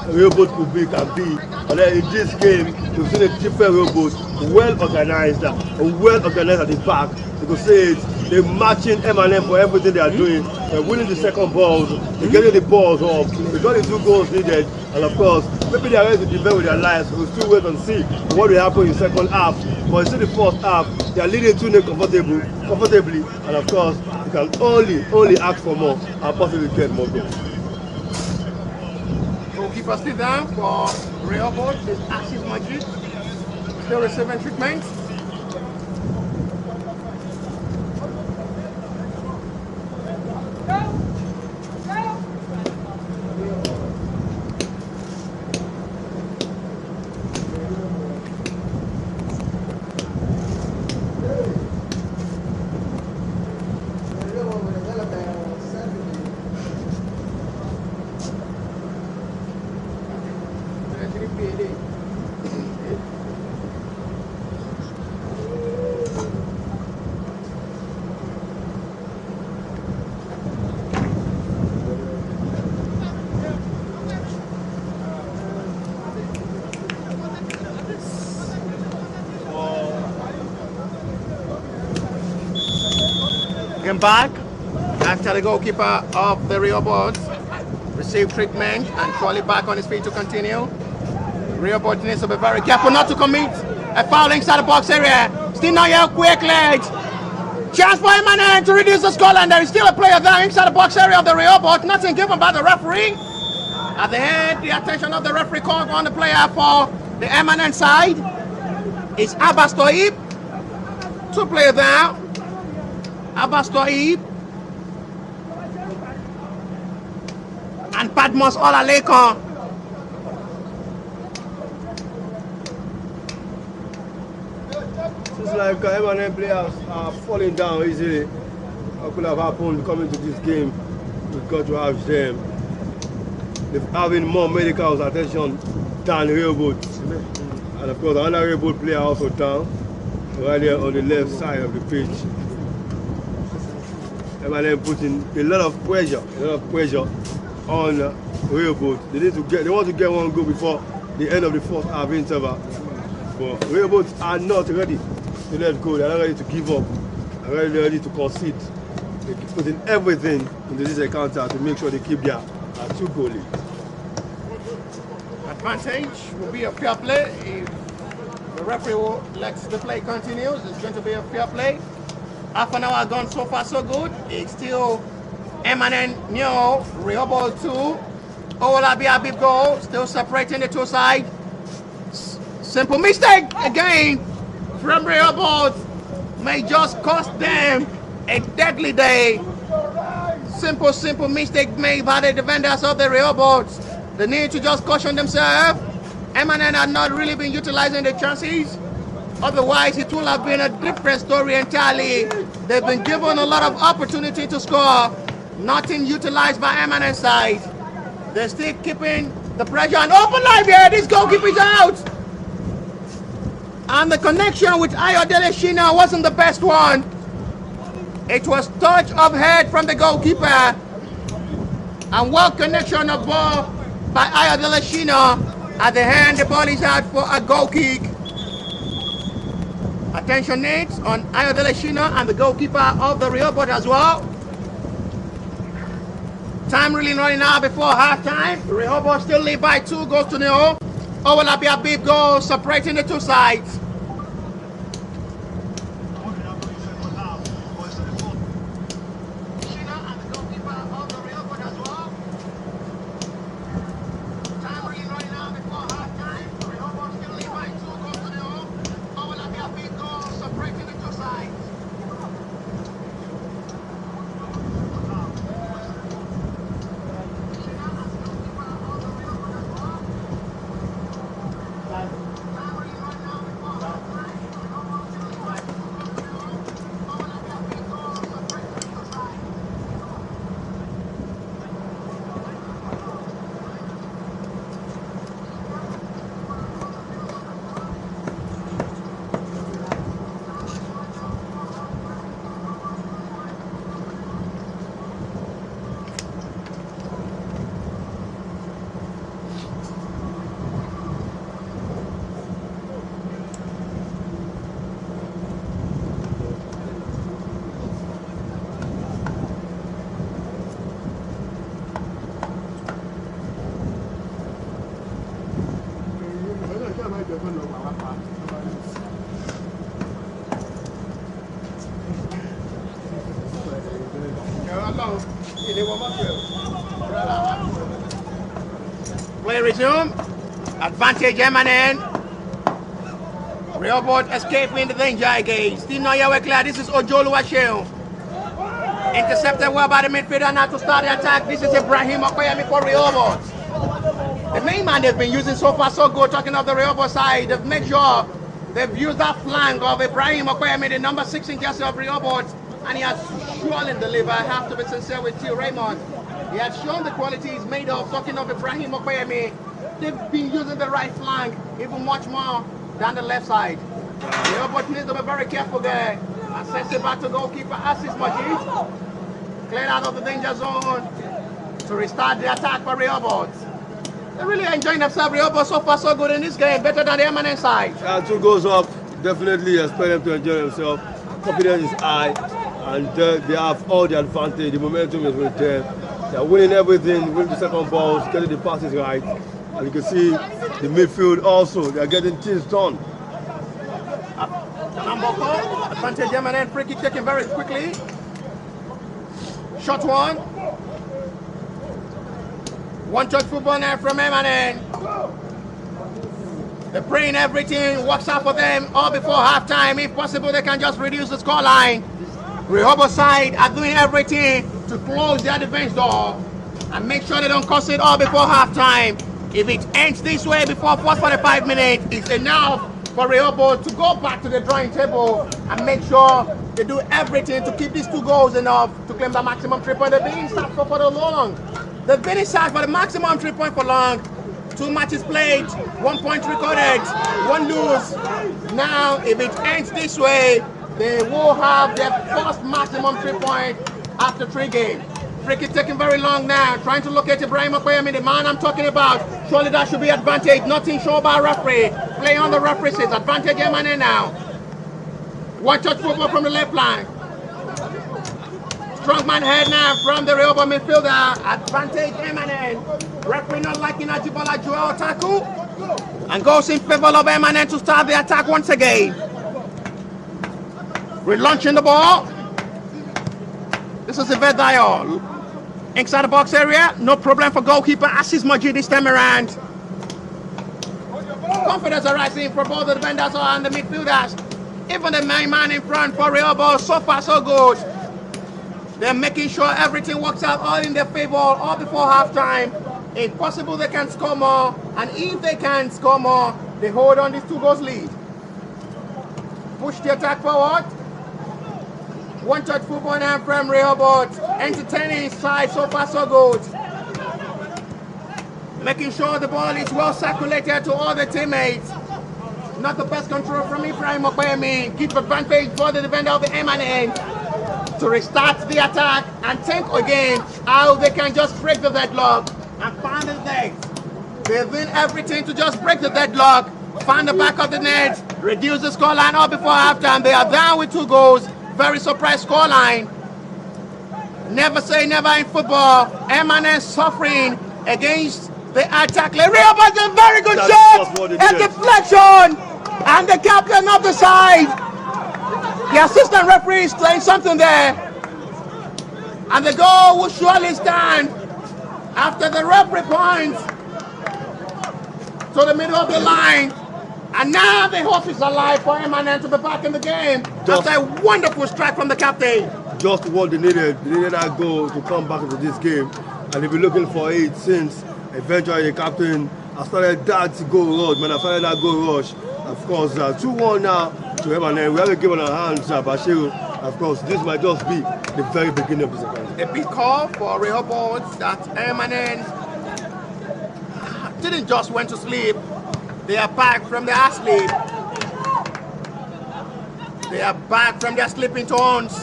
Rehboth can be. And then in this game, you've seen a different Rehboth, well organized at the back. You could see it. They're matching M&M for everything they are doing. They're winning the second balls, they're getting the balls off. They got the 2 goals needed, and of course, maybe they are ready to defend with their lives. We'll still wait and see what will happen in the second half. But in the first half, they are leading 2-0 comfortably, and of course, you can only ask for more and possibly get more goals. Goalkeeper still down for Rehboth is Assis Majid, still receiving treatment. Came back after the goalkeeper of the Rehboth received treatment and trolley back on his feet to continue. Rehboth needs to be very careful not to commit a foul inside the box area. Still not yet quick legs. Chance for M&N to reduce the scoreline. There is still a player there inside the box area of the Rehboth. Nothing given by the referee. At the end, the attention of the referee called on the player for the M&N side is Abbas Toib. 2 players there. Abbas Toib and Patmos Olaleko. It's like M&M players are falling down easily. What could have happened coming to this game? We've got to have them. They're having more medical attention than Rehboth. And of course, another Rehboth player also down, right there on the left side of the pitch. M&M putting a lot of pressure on Rehboth. They want to get 1 goal before the end of the first half interval. But Rehboth are not ready to let go. They're not ready to give up. They're ready to concede. They're putting everything into this encounter to make sure they keep their 2-goal lead. Advantage will be a fair play. If the referee will let the play continue, it's going to be a fair play. Half an hour gone, so far so good. It's still M&N 0, Rehboth 2. Olabi Abib goal, still separating the two sides. Simple mistake again from Rehboth may just cost them a deadly day. Simple mistake made by the defenders of the Rehboth. They need to just caution themselves. M&N had not really been utilizing the chances. Otherwise, it will have been a different story entirely. They've been given a lot of opportunity to score. Nothing utilized by M&N side. They're still keeping the pressure and open live here. This goalkeeper is out. And the connection with Ayodele Shina wasn't the best one. It was touch of head from the goalkeeper. And well connection of ball by Ayodele Shina. At the hand, the ball is out for a goal kick. Attention needs on Ayodele Shina and the goalkeeper of the Rehboth as well. Time really running out before halftime. Rehboth still lead by 2 goals to 0. Olabi Abib goal separating the two sides. Play resume. Advantage M&N. Rehboth escaping the danger again. Still not yet clear. This is Ojolu Asheo. Intercepted well by the midfielder now to start the attack. This is Ibrahim Okoyemi for Rehboth. The main man they've been using so far so good, talking of the Rehboth side. They've made sure they've used that flank of Ibrahim Okoyemi, the number 6 in jersey of Rehboth, and he has surely delivered. I have to be sincere with you, Raymond. He has shown the qualities made of, talking of Ibrahim Okoyemi. They've been using the right flank even much more than the left side. Rehboth needs to be very careful there. Assess it back to goalkeeper Assis Majid. Cleared out of the danger zone to restart the attack for Rehboth. They're really enjoying themselves. Rehboth so far so good in this game, better than the M&N side. 2 goals up, definitely expect them to enjoy themselves. Confidence is high, and they have all the advantage. The momentum is with them. They are winning everything, winning the second balls, getting the passes right. And you can see the midfield also, they are getting things done. Namboko, advantage M&N, free kick taken very quickly. Shot one. One touch football now from M&N. They're praying everything works out for them all before halftime. If possible, they can just reduce the scoreline. Rehboth side are doing everything to close their defense door and make sure they don't cause it all before halftime. If it ends this way before first 45 minutes, it's enough for Rehboth to go back to the drawing table and make sure they do everything to keep these 2 goals enough to claim the maximum 3 points. They've been in search for the long. They've been in search for the maximum 3 points for long. 2 matches played, 1 point recorded, 1 lose. Now, if it ends this way, they will have their first maximum 3 points after 3 games. Free kick taking very long now, trying to locate Ibrahim Okoyemi, the man I'm talking about. Surely that should be advantage. Nothing shown by referee. Play on the referee says advantage M&N now. 1 touch football from the left line. Strong man head now from the Rehboth midfielder. Advantage M&N. Referee not liking Ajibola Joel tackle. And goes in favor of M&N to start the attack once again. Relaunching the ball. This is Ivedayo. Inside the box area, no problem for goalkeeper Assis Maji this time around. Confidence arising for both the defenders and the midfielders. Even the main man in front for Rehboth, so far so good. They're making sure everything works out all in their favor, all before halftime. If possible, they can score more, and if they can score more, they hold on this 2 goals lead. Push the attack forward. One-touch football now from Rehboth. Entertaining side, so far so good. Making sure the ball is well circulated to all the teammates. Not the best control from Ibrahim Okoyemi. Keep advantage for the defender of the M&N to restart the attack and think again how they can just break the deadlock and find the net. They've done everything to just break the deadlock, find the back of the net, reduce the scoreline all before halftime. They are down with 2 goals. Very surprised scoreline. Never say never in football. M&N suffering against the attack. Rehboth, a very good shot. A deflection. And the captain of the side. The assistant referee is playing something there. And the goal will surely stand after the referee points to the middle of the line. And now the hope is alive for M&N to be back in the game after a wonderful strike from the captain. Just what they needed. They needed that goal to come back into this game. And they've been looking for it since eventually the captain has started that goal rush. Man, I started that goal rush. Of course, 2-1 now to M&N. We have a game on our hands, Bashiru. Of course, this might just be the very beginning of the second. A big call for Rehboth that M&N didn't just went to sleep. They are back from their sleep. They are back from their sleeping tones.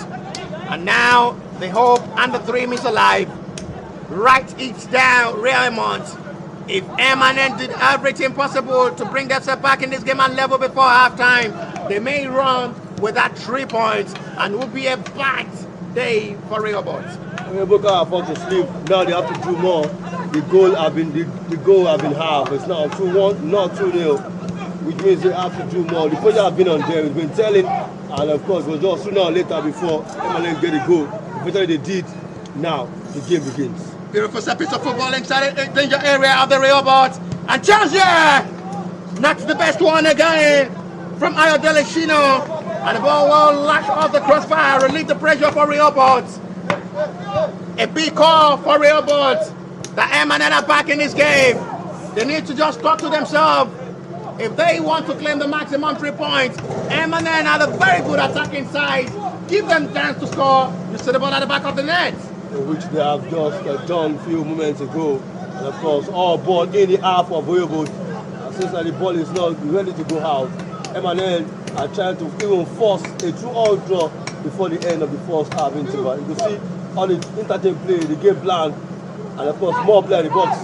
And now the hope and the dream is alive. Write it down, Rehboth. If M&N did everything possible to bring themselves back in this game and level before halftime, they may run with that 3 points and would be a bad day for Rehboth. Rehboth can't afford to sleep. Now they have to do more. The goal have been half. It's now 2-1, not 2-0, which means they have to do more. The pressure has been on them. It's been telling, and of course, it was just sooner or later before M&N get a goal. Eventually they did. Now the game begins. Beautiful set piece of football inside the danger area of the Rehboth. And chance here! Knocks the best one again from Ayodele Shino. And the ball will lash off the crossbar, relieve the pressure for Rehboth. A big call for Rehboth. The M&N are back in this game. They need to just talk to themselves. If they want to claim the maximum 3 points, M&N are the very good attacking side. Give them chance to score. You see the ball at the back of the net. Which they have just done a few moments ago. And of course, all ball in the half of Rehboth. Since the ball is not ready to go out, M&N are trying to even force a 2-all draw before the end of the first half interval. You can see all the entertaining play, the game plan, and of course, more play in the box.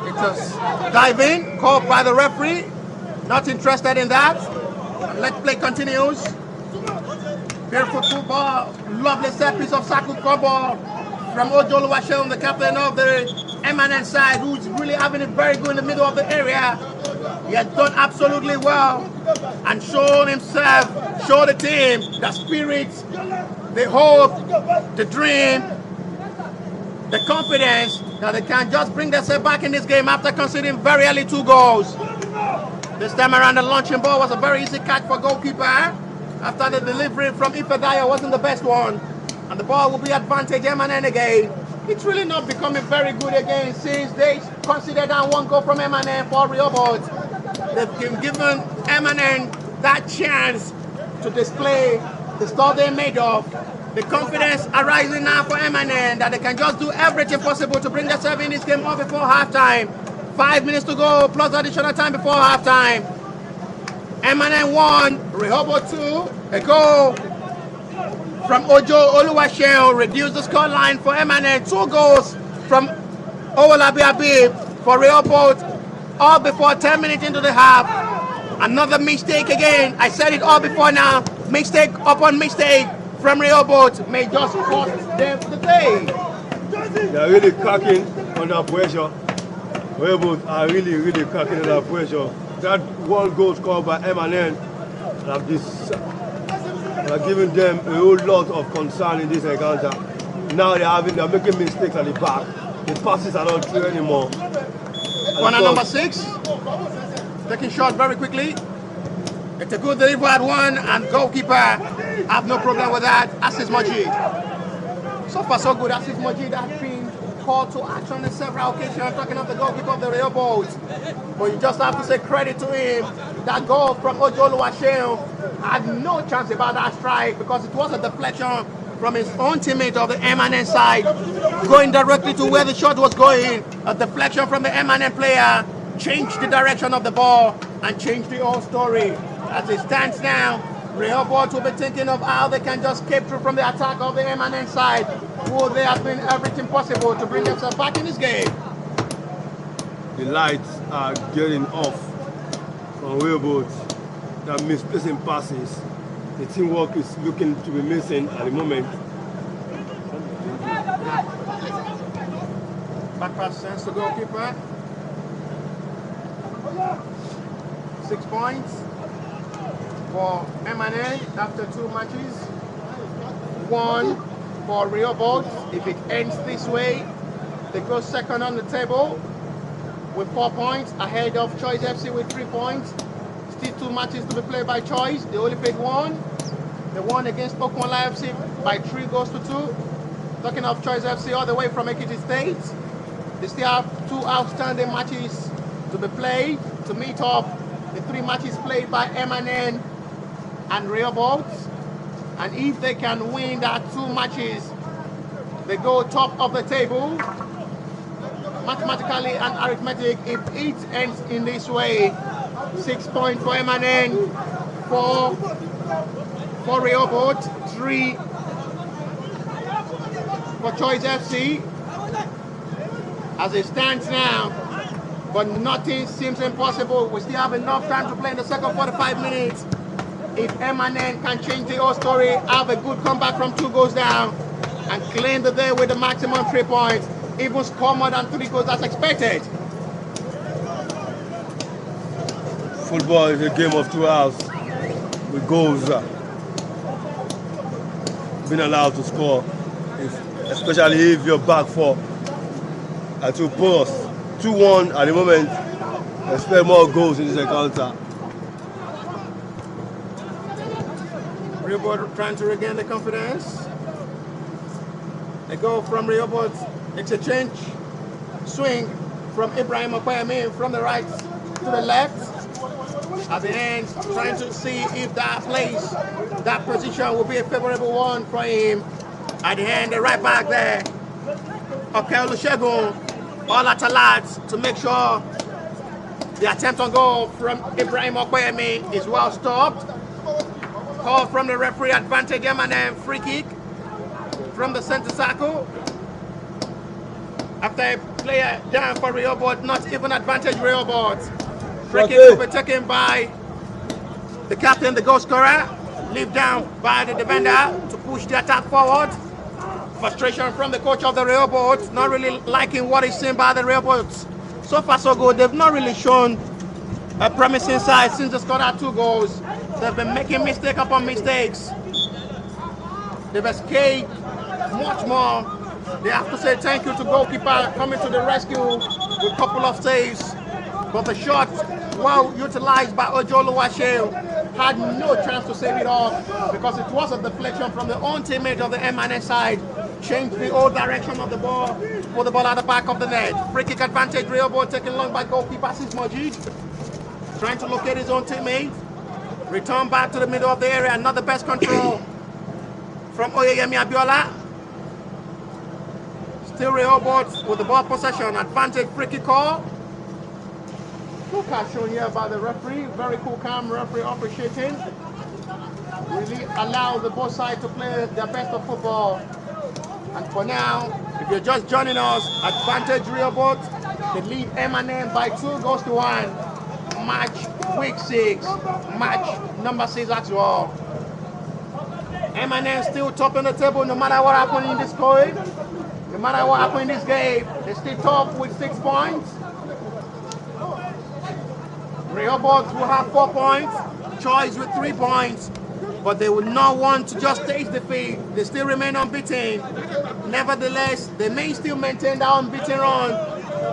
It was diving, called by the referee. Not interested in that. Let play continues. Beautiful football, lovely set piece of Saku football from Ojo Oluwaseun, the captain of the M&N side, who's really having it very good in the middle of the area. He has done absolutely well and shown himself, show the team the spirit, the hope, the dream, the confidence that they can just bring themselves back in this game after conceding very early 2 goals. This time around, the launching ball was a very easy catch for goalkeeper. After the delivery from Ifedaya wasn't the best one. And the ball will be advantage M&N again. It's really not becoming very good again since they considered down 1 goal from M&N for Rehboth. They've given M&N that chance to display the stuff they made of. The confidence arising now for M&N that they can just do everything possible to bring themselves in this game up before halftime. 5 minutes to go plus additional time before halftime. M&N 1, Rehboth 2, a goal from Ojo Oluwaseun reduced the scoreline for M&N. 2 goals from Owolabi Habib for Rehboth, all before 10 minutes into the half. Another mistake again. I said it all before now. Mistake upon mistake from Rehboth may just cost them the day. They are really cracking under pressure. Rehboth are really cracking under pressure. That 1 goal scored by M&N have giving them a whole lot of concern in this encounter. Now they're making mistakes at the back. The passes are not clear anymore. Corner number 6. Taking shot very quickly. It's a good delivery at one, and goalkeeper have no problem with that. Assis Majid. So far so good. Assis Majid has been called to action on several occasions. Talking of the goalkeeper of the Rehboth. But you just have to say credit to him. That goal from Ojoluwaseun had no chance about that strike because it was a deflection from his own teammate of the M&N side, going directly to where the shot was going. A deflection from the M&N player changed the direction of the ball and changed the whole story. As it stands now, Rehboth will be thinking of how they can just escape through from the attack of the M&N side, who they have been everything possible to bring themselves back in this game. The lights are getting off from Rehboth. They're misplacing passes. The teamwork is looking to be missing at the moment. Back pass sends to goalkeeper. 6 points for M&N after 2 matches. 1 for Rehboth. If it ends this way, they go second on the table with 4 points, ahead of Choice FC with 3 points. Still 2 matches to be played by Choice. They only played 1. They won against Okwala FC by 3 goals to 2. Talking of Choice FC all the way from Ekiti State. They still have 2 outstanding matches to be played to meet up the 3 matches played by M&N and Rehboth. And if they can win that 2 matches, they go top of the table. Mathematically and arithmetic, if it ends in this way, 6 points for M&N, 4 for Rehboth, 3 for Choice FC. As it stands now, but nothing seems impossible. We still have enough time to play in the second 45 minutes. If M&N can change the whole story, have a good comeback from 2 goals down, and claim the day with the maximum 3 points, even score more than 3 goals as expected. Football is a game of 2 halves with goals being allowed to score, especially if you're back 4 at 2 posts. 2-1 at the moment. Expect more goals in this encounter. Rehboth trying to regain the confidence. A goal from Rehboth. It's a change. Swing from Ibrahim Okoyemi from the right to the left. At the end, trying to see if that place, that position will be a favorable one for him. At the end, the right back there, Okay Olusegun, all at a lot to make sure the attempt on goal from Ibrahim Okoyemi is well stopped. Call from the referee, advantage M&M, free kick from the center circle. After a player down for Rehboth, not even advantage Rehboth. Free kick will be taken by the captain, the goal scorer. Leave down by the defender to push the attack forward. Frustration from the coach of the Rehboth, not really liking what he's seen by the Rehboth. So far so good. They've not really shown a promising side since they scored out 2 goals. They've been making mistake upon mistakes. They've escaped much more. They have to say thank you to goalkeeper coming to the rescue with a couple of saves. But the shot, well utilized by Ojoluwaseun, had no chance to save it off because it was a deflection from the own teammate of the M&S side. Changed the whole direction of the ball, put the ball at the back of the net. Free kick advantage, Rehboth taken long by goalkeeper Assis Majid. Trying to locate his own teammate. Return back to the middle of the area, not the best control from Oyeyemi Abiola. Still Rehboth with the ball possession, advantage free kick call. Cool card shown here by the referee, very cool calm referee appreciating. Really allow the both sides to play their best of football. And for now, if you're just joining us, advantage Rehboth. They lead M&M by 2 goals to 1. Match week 6, match number 6 as well. M&M still top on the table no matter what happened in this game. No matter what happened in this game, they still top with 6 points. Rehboth will have 4 points. Choice with 3 points. but they will not want to just taste defeat. They still remain unbeaten. Nevertheless, they may still maintain that unbeaten run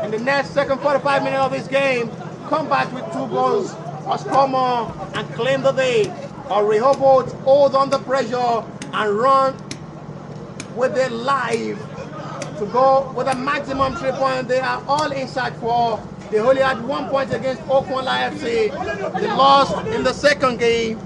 in the next second 45 minutes of this game. Come back with 2 goals or score more and claim the day. Or Rehboth hold under pressure and run with their life to go with a maximum 3 points. They are all inside for. They only had 1 point against Okwala FC. They lost in the second game.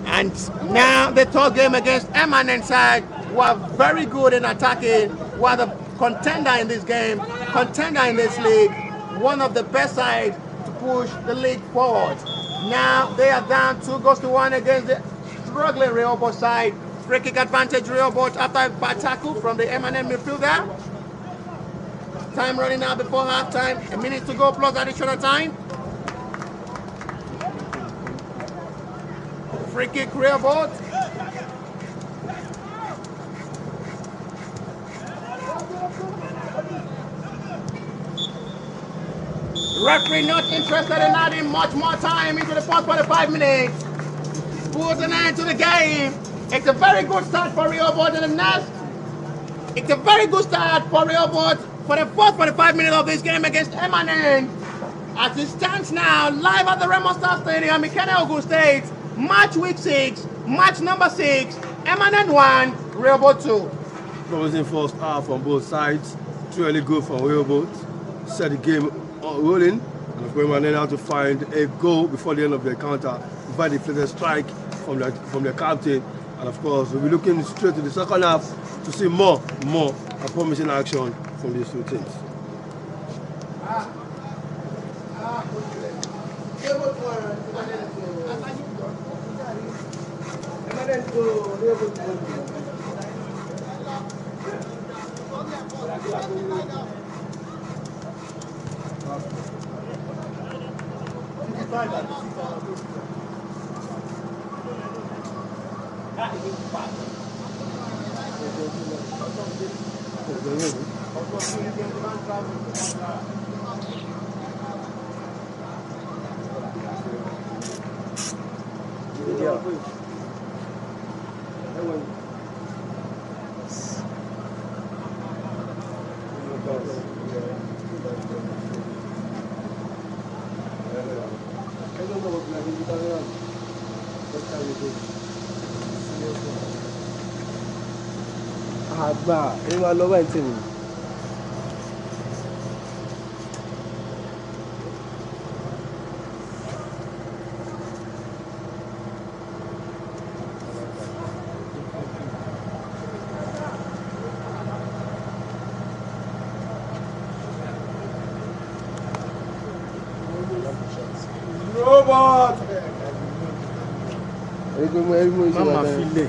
And now the third game against Eminent side, who are very good in attacking, who are the contender in this game, contender in this league, one of the best sides to push the league forward. Now they are down 2-1 against the struggling Rehboth side. Free kick advantage Rehboth after a bad tackle from the Eminent midfielder. Time running out before halftime. A minute to go plus additional time. Free kick Rehboth. Referee not interested in adding much more time into the first 45 minutes. Put an end to the game. It's a very good start for Rehboth in the next. It's a very good start for Rehboth for the first 45 minutes of this game against Eminent. As it stands now, live at the REMO Stadium, IKENNE, Ogun State. Match week 6, match number 6, Eminent 1, Rehboth 2. Promising first half on both sides. Really good from Rehboth. Set the game rolling. And of course, Eminent had to find a goal before the end of the encounter. Provide a further strike from the captain. And of course, we'll be looking straight to the second half to see more promising action from these two teams. Àgbà ẹni máa lọ báyìí tèmi. Robot! Mama filẹ̀.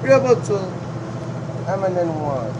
Rehboth 2, Eminent 1.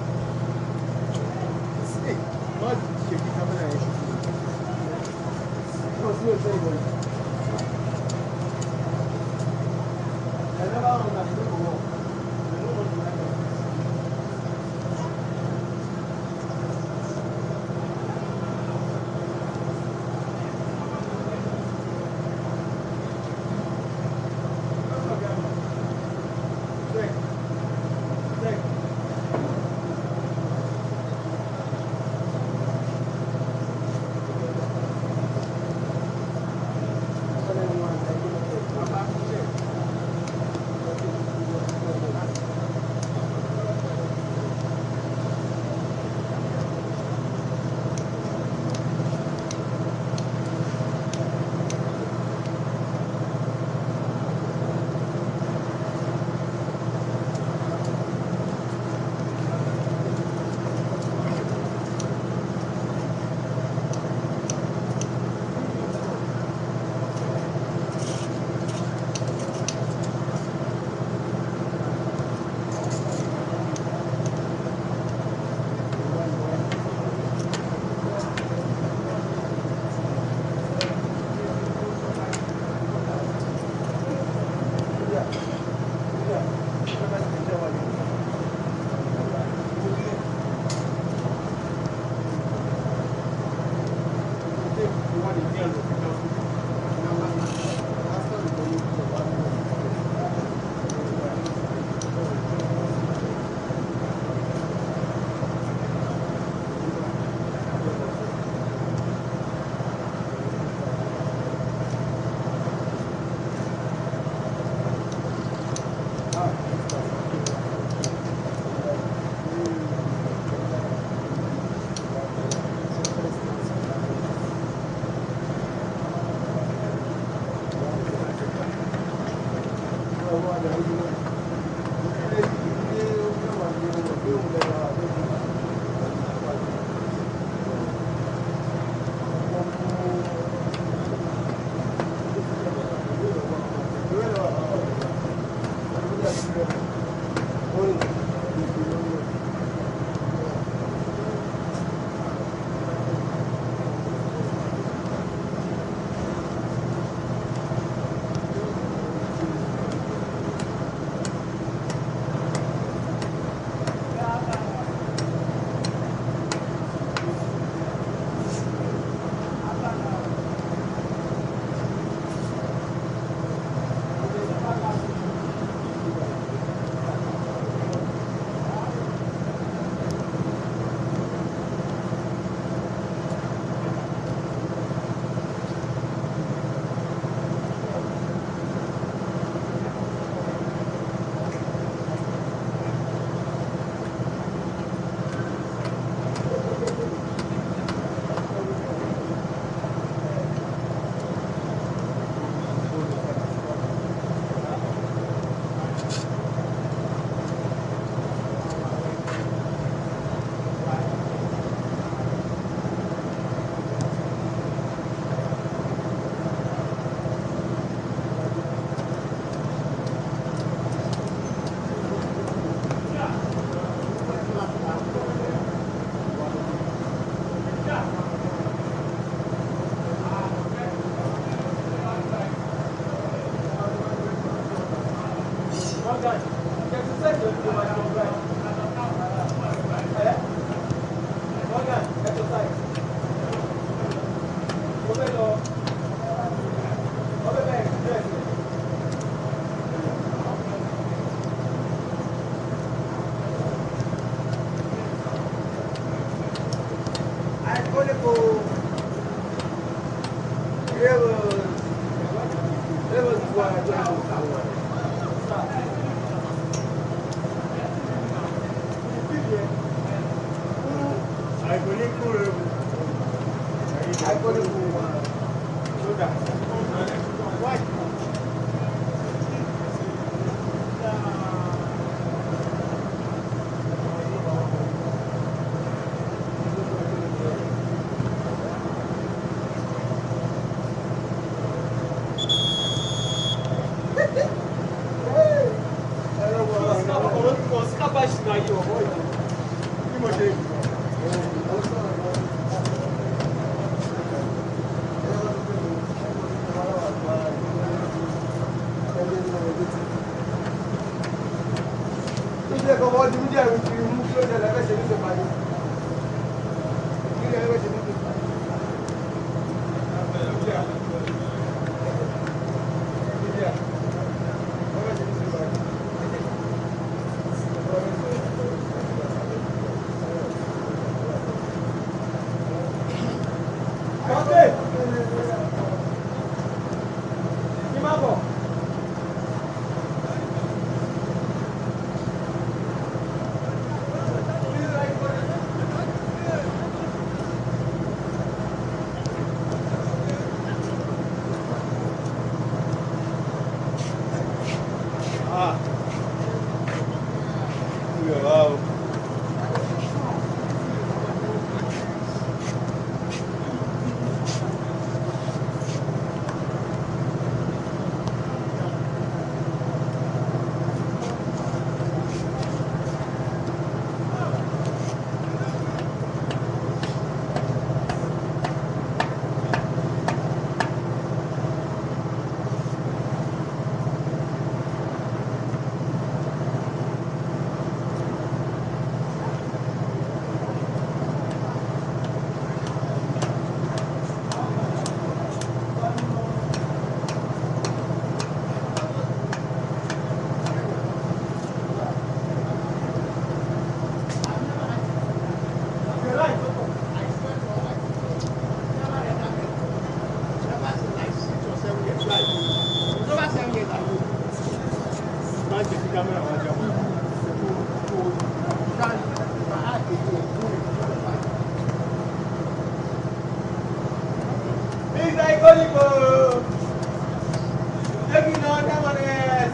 Taking on M&S.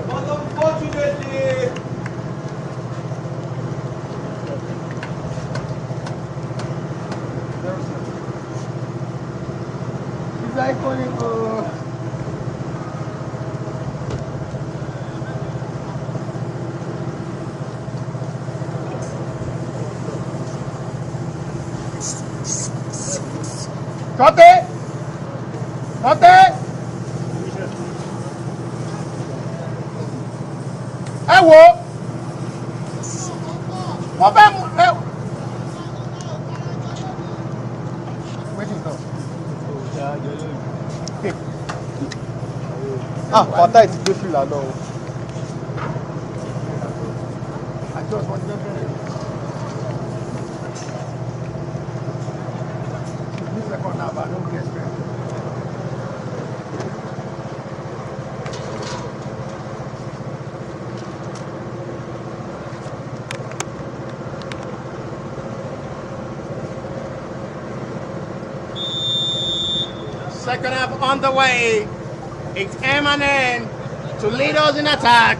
But unfortunately, It's iconic. Cut it! Cut it! Ẹ wo! Wọ́n fẹ́ mú ẹ. Wetin talk? Bàtà ìtì gbé fìlà náà. I just want to get ready. This second now, but I don't get straight. Second half on the way. It's M&N to lead us in attack.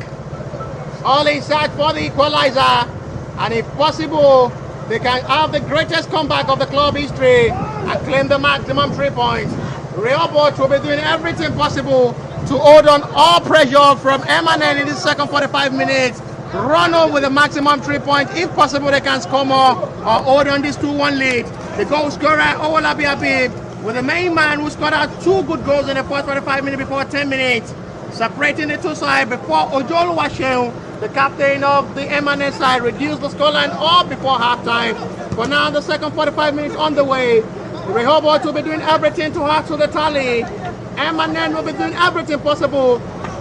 All in search for the equalizer. And if possible, they can have the greatest comeback of the club history and claim the maximum 3 points. Rehboth will be doing everything possible to hold on all pressure from M&N in the second 45 minutes. Run on with the maximum 3 points. If possible, they can score more or hold on this 2-1 lead. The goal scorer, Owolabi Habib, with the main man who scored out 2 good goals in the first 45 minutes before 10 minutes. Separating the two sides before Ojolu Washeun, the captain of the M&S side, reduced the scoreline all before halftime. For now, the second 45 minutes on the way. Rehboth will be doing everything to add to the tally. M&N will be doing everything possible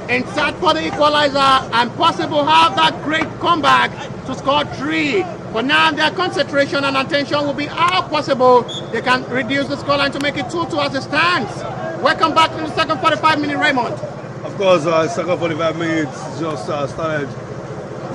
in search for the equalizer and possible have that great comeback to score 3. For now, their concentration and attention will be how possible they can reduce the scoreline to make it 2-2 as it stands. Welcome back to the second 45 minute, Raymond. of course, second 45 minutes just started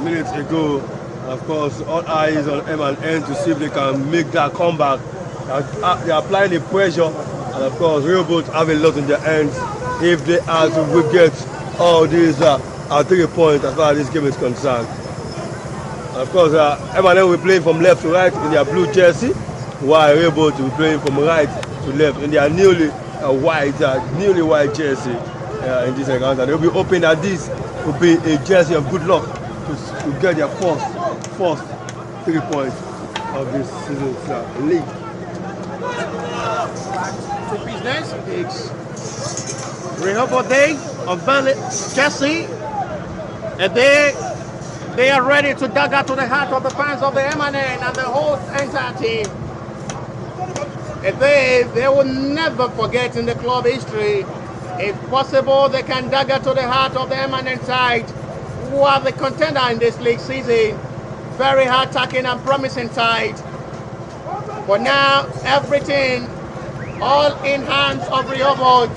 minutes ago. Of course, all eyes on M&N to see if they can make that comeback. They are applying the pressure, and of course, Rehboth have a lot in their hands if they are to get all these 3 points as far as this game is concerned. Of course, M&N will be playing from left to right in their blue jersey, while Rehboth will be playing from right to left in their newly white jersey in this encounter. They will be hoping that this will be a jersey of good luck to get their first 3 points of this season's league. To business, it's Rehboth Day of Valley Jersey, and they are ready to dagger to the heart of the fans of the M&N and the whole entire team. And they will never forget in the club history. If possible, they can dagger to the heart of the M&N side, who are the contender in this league season. Very hard-attacking and promising side. For now, everything all in hands of Rehboth.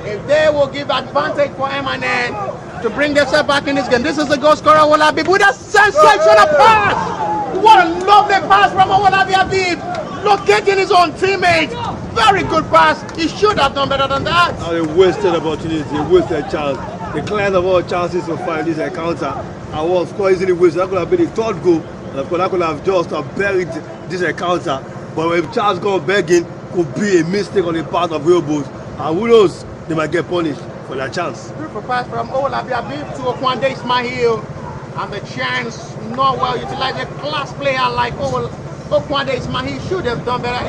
If they will give advantage for M&N to bring themselves back in this game. This is the goal scorer, Owolabi, with a sensational pass. What a lovely pass from Owolabi Habib, locating his own teammate. Very good pass. He should have done better than that. Now they wasted opportunity, they wasted chance. The client of all chances to find this encounter and was quite easily wasted. That could have been the 3rd goal, and of course that could have just buried this encounter. But when Charles gone begging, could be a mistake on the part of Rehboth, and who knows, they might get punished for their chance. Beautiful pass from Owolabi Habib to Okwande Ismail, and the chance not well utilized. A class player like Okwande Ismail should have done better.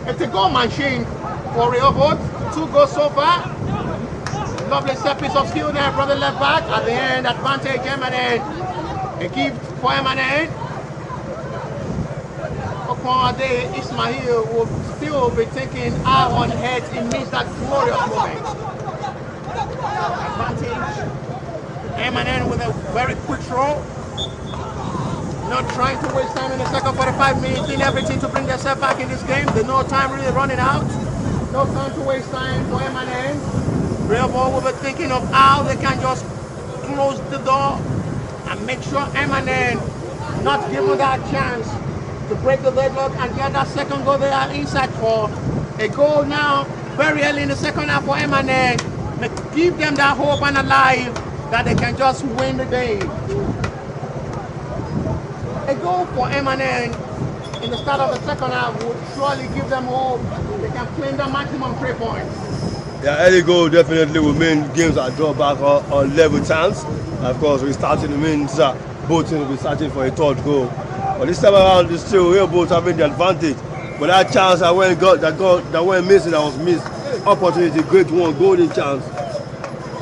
It's a goal machine for Rehboth. 2 goals so far. Lovely set piece of skill there from the left back. At the end, advantage M&N. A gift for M&N. Okwande Ismail will still be thinking how on head he missed that glorious moment. Advantage. M&N with a very quick throw. Not trying to waste time in the second 45 minutes, doing everything to bring themselves back in this game. There's no time really running out. No time to waste time for M&N. Rehboth will be thinking of how they can just close the door and make sure M&N not given that chance to break the deadlock and get that second goal they are inside for. A goal now very early in the second half for M&N. Give them that hope and alive that they can just win the game. A goal for M&N in the start of the second half would surely give them hope. They can claim the maximum 3 points. Yeah, early goal definitely will mean games are drawn back on level terms. Of course, restarting means both teams will be searching for a third goal. But this time around, it's still Rehboth having the advantage. But that chance that went missing, that was missed, opportunity, great one, golden chance,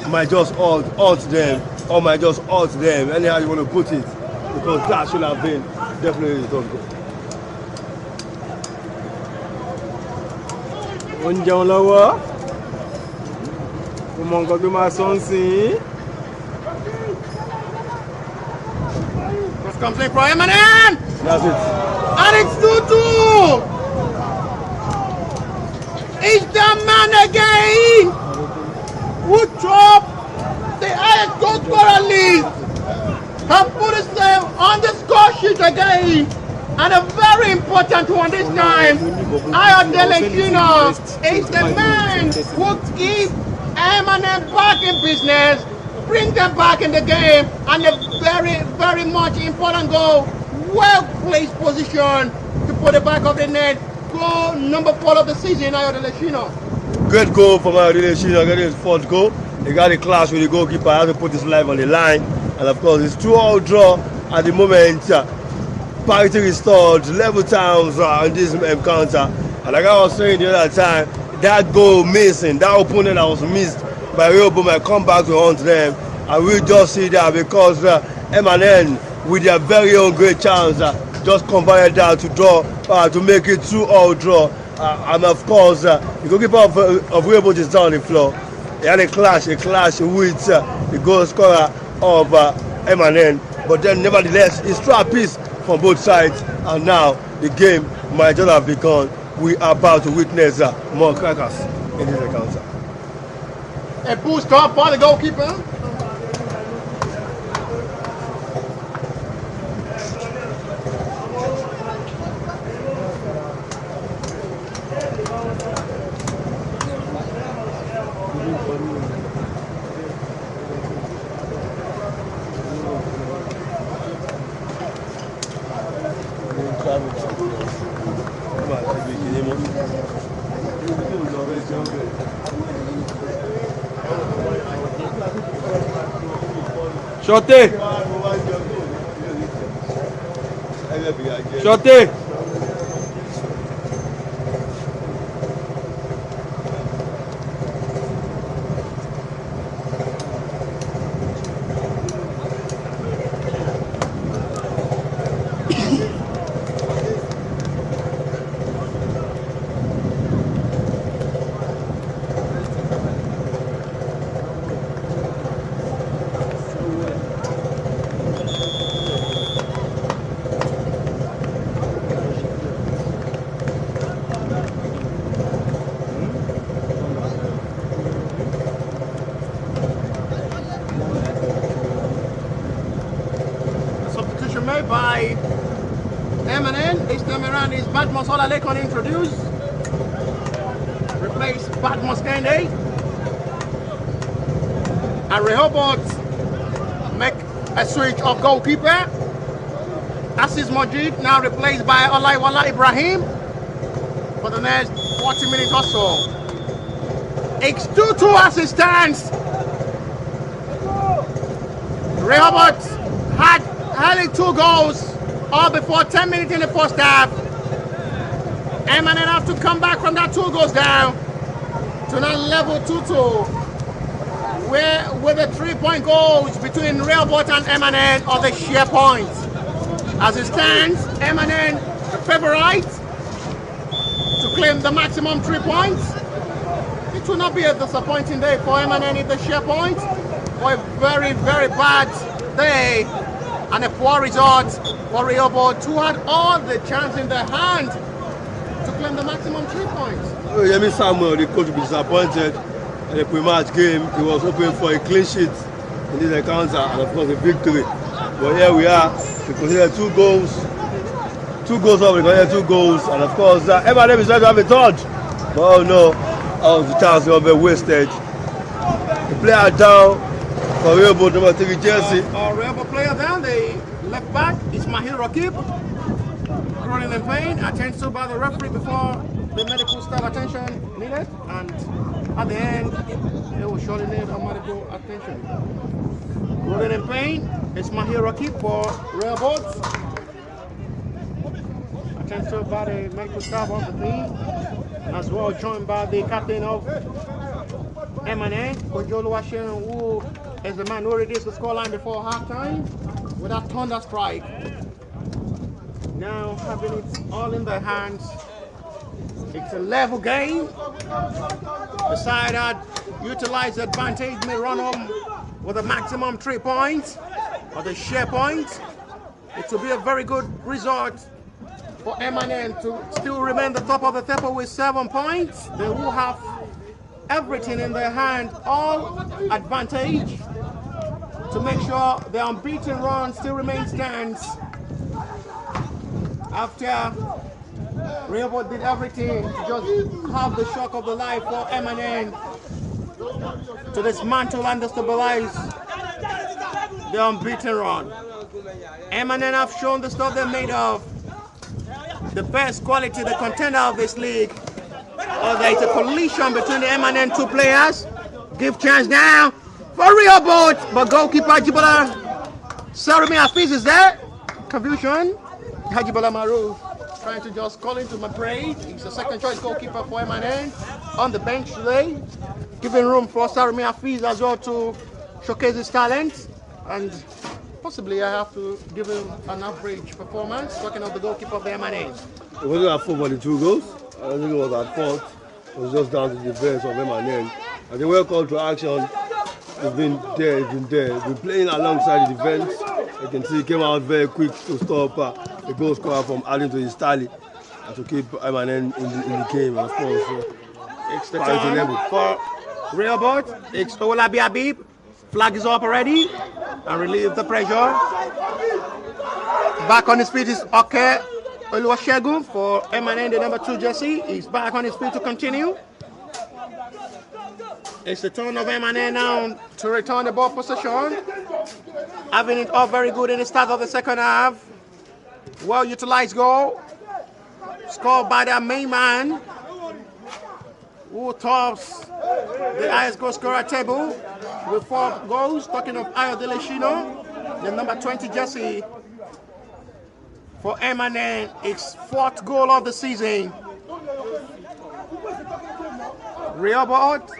might just halt them, or might just halt them, anyhow you want to put it, because that should have been definitely the third goal. Oúnjẹ wọn lọ́wọ́. Mo mọ nǹkan tó máa sọ ń sìn. Just comes in for M&N! That's it. And it's 2-2! It's the man again who dropped the highest goal scorer lead and put his name on the score sheet again. And a very important one this time. Ayodele Shino is the man who keeps M&M back in business, bring them back in the game, and a very, very much important goal. Well-placed position to put the back of the net. Goal number 4 of the season, Ayodele Shino. Great goal from Ayodele Shino, getting his fourth goal. He got a clash with the goalkeeper, had to put his life on the line. And of course, it's 2-2 draw at the moment. Parity restored, level times on this encounter. And like I was saying the other time, that goal missing, that opponent that was missed by Rehboth might come back to haunt them. And we'll just see that because M&N, with their very own great chance, just converted that to draw, to make it 2-2 draw. And of course, the goalkeeper of Rehboth is down on the floor. He had a clash with the goal scorer of M&N. But then nevertheless, it's still a piece from both sides, and now the game might just have begun. We are about to witness more crackers in this encounter. A boost up for the goalkeeper. Shorty! Shorty! Made by M&N. This time around is Badmus Olalekon introduced. Replace Badmus Kende. And Rehboth make a switch of goalkeeper. Assis Majid now replaced by Olaiwala Ibrahim for the next 40 minutes or so. It's 2-2 as it stands. Rehboth had only 2 goals all before 10 minutes in the first half. M&N have to come back from that 2 goals down to now level 2-2. Where with the 3-point goals between Rehboth and M&N are the share points. As it stands, M&N the favorite to claim the maximum 3 points. It will not be a disappointing day for M&N if the share points, or a very, very bad day and a poor result for Rehboth, who had all the chance in their hand to claim the maximum 3 points. Yemi Samuel, the coach, will be disappointed in the pre-match game. He was hoping for a clean sheet in this encounter and of course a victory. But here we are. We consider 2 goals 2 goals up, we got 2 goals, and of course, M&M is trying to have a touch. But oh no, that was the chance to be wasted. The player down for Rehboth, number 3 jersey. Our Rehboth player down, the left back, Ismail Rakib. Running in pain, attended to by the referee before the medical staff attention needed, and at the end, they will surely need a medical attention. Running in pain, Ismail Rakib for Rehboth. Attended to by the medical staff of the team, as well joined by the captain of M&N, Kojolo Washen, who is the man who reduced the scoreline before halftime with that thunder strike. Now having it all in their hands, it's a level game. The side that utilize the advantage may run home with a maximum 3 points or the share points. It will be a very good result for M&N to still remain the top of the table with 7 points. They will have everything in their hand, all advantage, to make sure the unbeaten run still remains stands. After Rehboth did everything to just have the shock of the life for M&N to dismantle and destabilize the unbeaten run. M&N have shown the stuff they're made of. The best quality, the contender of this league. There is a collision between the M&N 2 players. Give chance now for Rehboth, but goalkeeper Jibola Sarumi Hafiz is there. Confusion. Hajibola Maruf trying to just call into my parade. He's the second choice goalkeeper for M&N on the bench today, giving room for Sarumi Hafiz as well to showcase his talent, and possibly I have to give him an average performance, talking of the goalkeeper of the M&N. It wasn't at fault for the 2 goals. I don't think it was at fault. It was just down to the defense of M&N. And they were called to action. They've been there, They've been playing alongside the defense. You can see he came out very quick to stop the goal scorer from adding to his tally and to keep M&N in the game. And of course, it's the time for Rehboth. It's Olabi Habib. Flag is up already and relieve the pressure. Back on his feet is Oke Oluwasegun for M&N, the number 2 jersey. He's back on his feet to continue. It's the turn of M&N now to return the ball possession. Having it all very good in the start of the second half. Well utilized goal. Scored by their main man, who tops the highest goal scorer table with 4 goals. Talking of Ayodele Shino, the number 20 jersey for M&N. It's 4th goal of the season. Rehboth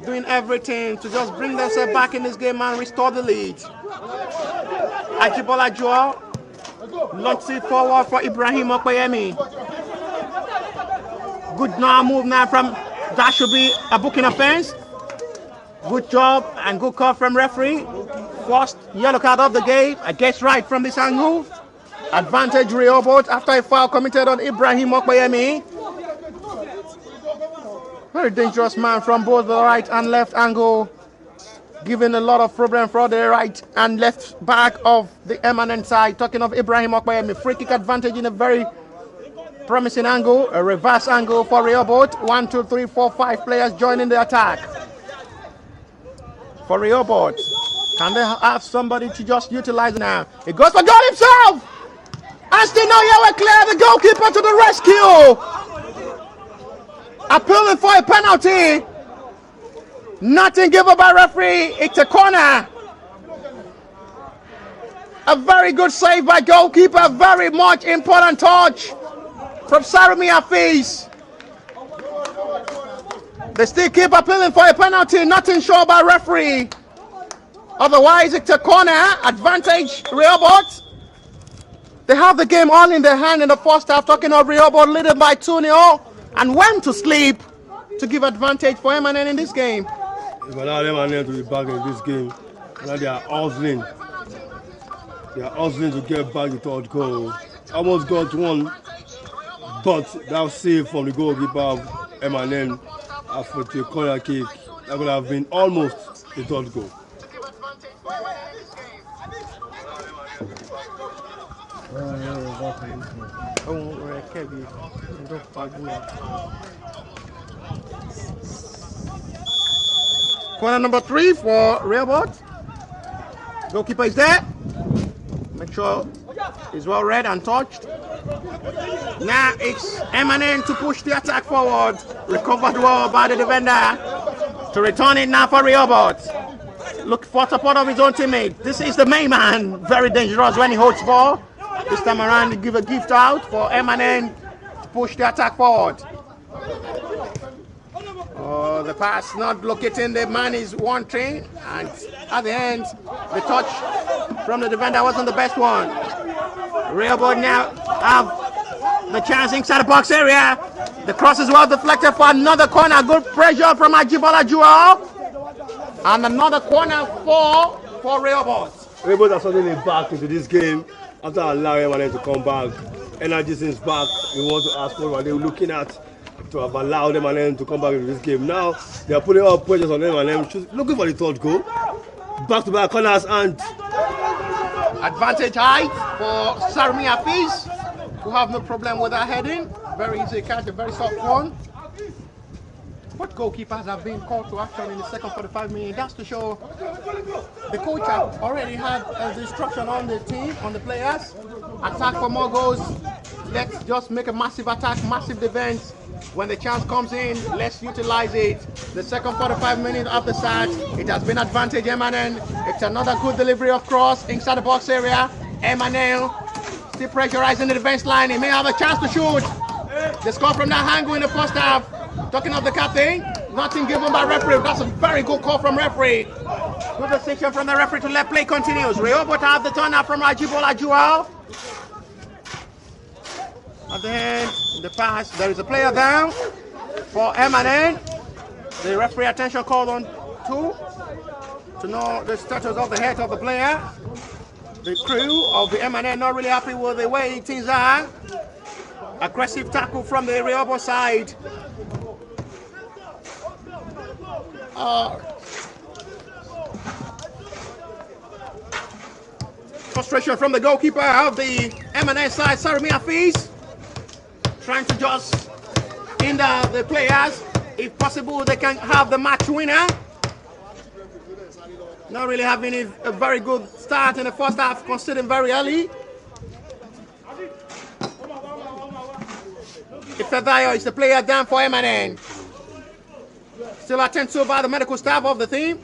doing everything to just bring themselves back in this game and restore the lead. Ajibola Joao launches it forward for Ibrahim Okpeyemi. Good now move now from, that should be a booking offense. Good job and good call from referee. First yellow card of the game. I guess right from this angle. Advantage Rehboth after a foul committed on Ibrahim Okpeyemi. Very dangerous man from both the right and left angle, giving a lot of problem for the right and left back of the M&N side. Talking of Ibrahim Okpeyemi, free kick advantage in a very promising angle, a reverse angle for Rehboth. 1, 2, 3, 4, 5 players joining the attack. For Rehboth, can they have somebody to just utilize now? He goes for goal himself! Astinoye will clear the goalkeeper to the rescue! Appealing for a penalty. Nothing given by referee. It's a corner. A very good save by goalkeeper. Very much important touch from Sarumi Hafiz. They still keep appealing for a penalty. Nothing sure by referee. Otherwise, it's a corner. Advantage Rehboth. They have the game all in their hand in the first half. Talking of Rehboth leading by 2-0. And went to sleep to give advantage for M&N in this game. If allow M&N to be back in this game, now they are hustling. They are hustling to get back the 3rd goal. Almost got one, but that was saved from the goalkeeper of M&N after the corner kick. That would have been almost the 3rd goal. Ohun rẹ̀ kẹ́bi ọdún fagbó. Corner number 3 for Rehboth. Goalkeeper is there. Make sure he's well read and touched. Now it's M&N to push the attack forward. Recovered well by the defender. To return it now for Rehboth. Look for support of his own teammate. This is the main man. Very dangerous when he holds ball. This time around, he give a gift out for M&N to push the attack forward. Oh, the pass not locating the man is one thing, and at the end, the touch from the defender wasn't the best one. Rehboth now have the chance inside the box area. The cross is well deflected for another corner. Good pressure from Ajibola Jewel. And another corner for Rehboth. Rehboth are suddenly back into this game after allowing M&N to come back. Energy since back. We want to ask what were they looking at to have allowed M&N to come back into this game. Now they are putting up pressures on M&N, looking for the third goal. Back-to-back corners and advantage height for SAMURIA Fish, who have no problem with that heading. Very easy catch, a very soft one. But goalkeepers have been called to action in the second 45 minutes. That's to show the coach have already had the instruction on the team, on the players. Attack for more goals. Let's just make a massive attack, massive defense. When the chance comes in, let's utilize it. The second 45 minutes of the start, it has been advantage M&N. It's another good delivery of cross inside the box area. M&N still pressurizing the defense line. He may have a chance to shoot. They score from that angle in the first half. Talking of the captain, nothing given by referee. That's a very good call from referee. Good decision from the referee to let play continues. Rehboth have the turn out from Ajibola Jewel. And then the pass, there is a player down for M&N. The referee attention called on to know the status of the head of the player. The crew of the M&N not really happy with the way things are. Aggressive tackle from the Rehboth side. Frustration from the goalkeeper of the M&N side, SAMURIA Fish. Trying to just hinder the players. If possible, they can have the match winner. Not really having a very good start in the first half, conceding very early. Ifedayo is the player down for M&N. Still attended to by the medical staff of the team.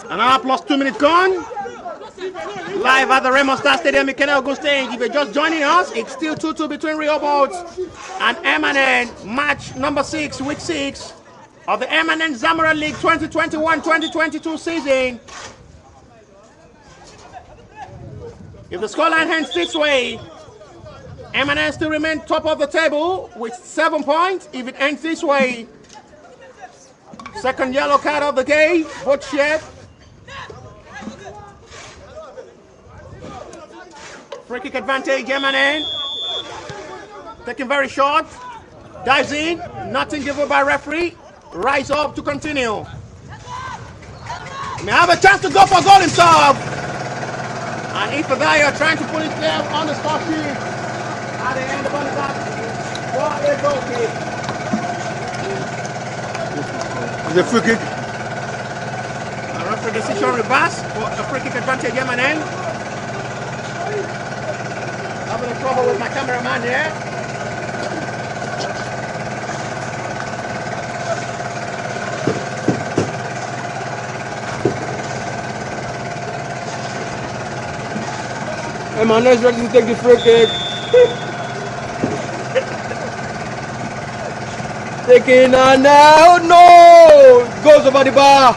Another plus 2 minutes gone. Live at the REMO Stadium, IKENNE Stage. If you're just joining us, it's still 2-2 between Rehboth and M&N. Match number 6, week 6 of the M&N SAMURIA League 2021-2022 season. If the scoreline ends this way, M&N still remain top of the table with 7 points. If it ends this way, second yellow card of the game, both shared. Free kick advantage, M&N. Taking very short. Dives in. Nothing given by referee. Rise up to continue. May have a chance to go for goal himself. And Ifedayo trying to put it there on the score sheet. At the end of the back. What a goal kick. the free kick. A referee decision reverse for a free kick advantage, M&N. Having trouble with my cameraman here. M&N is ready to take the free kick. Taking and now, no! Goes over the bar.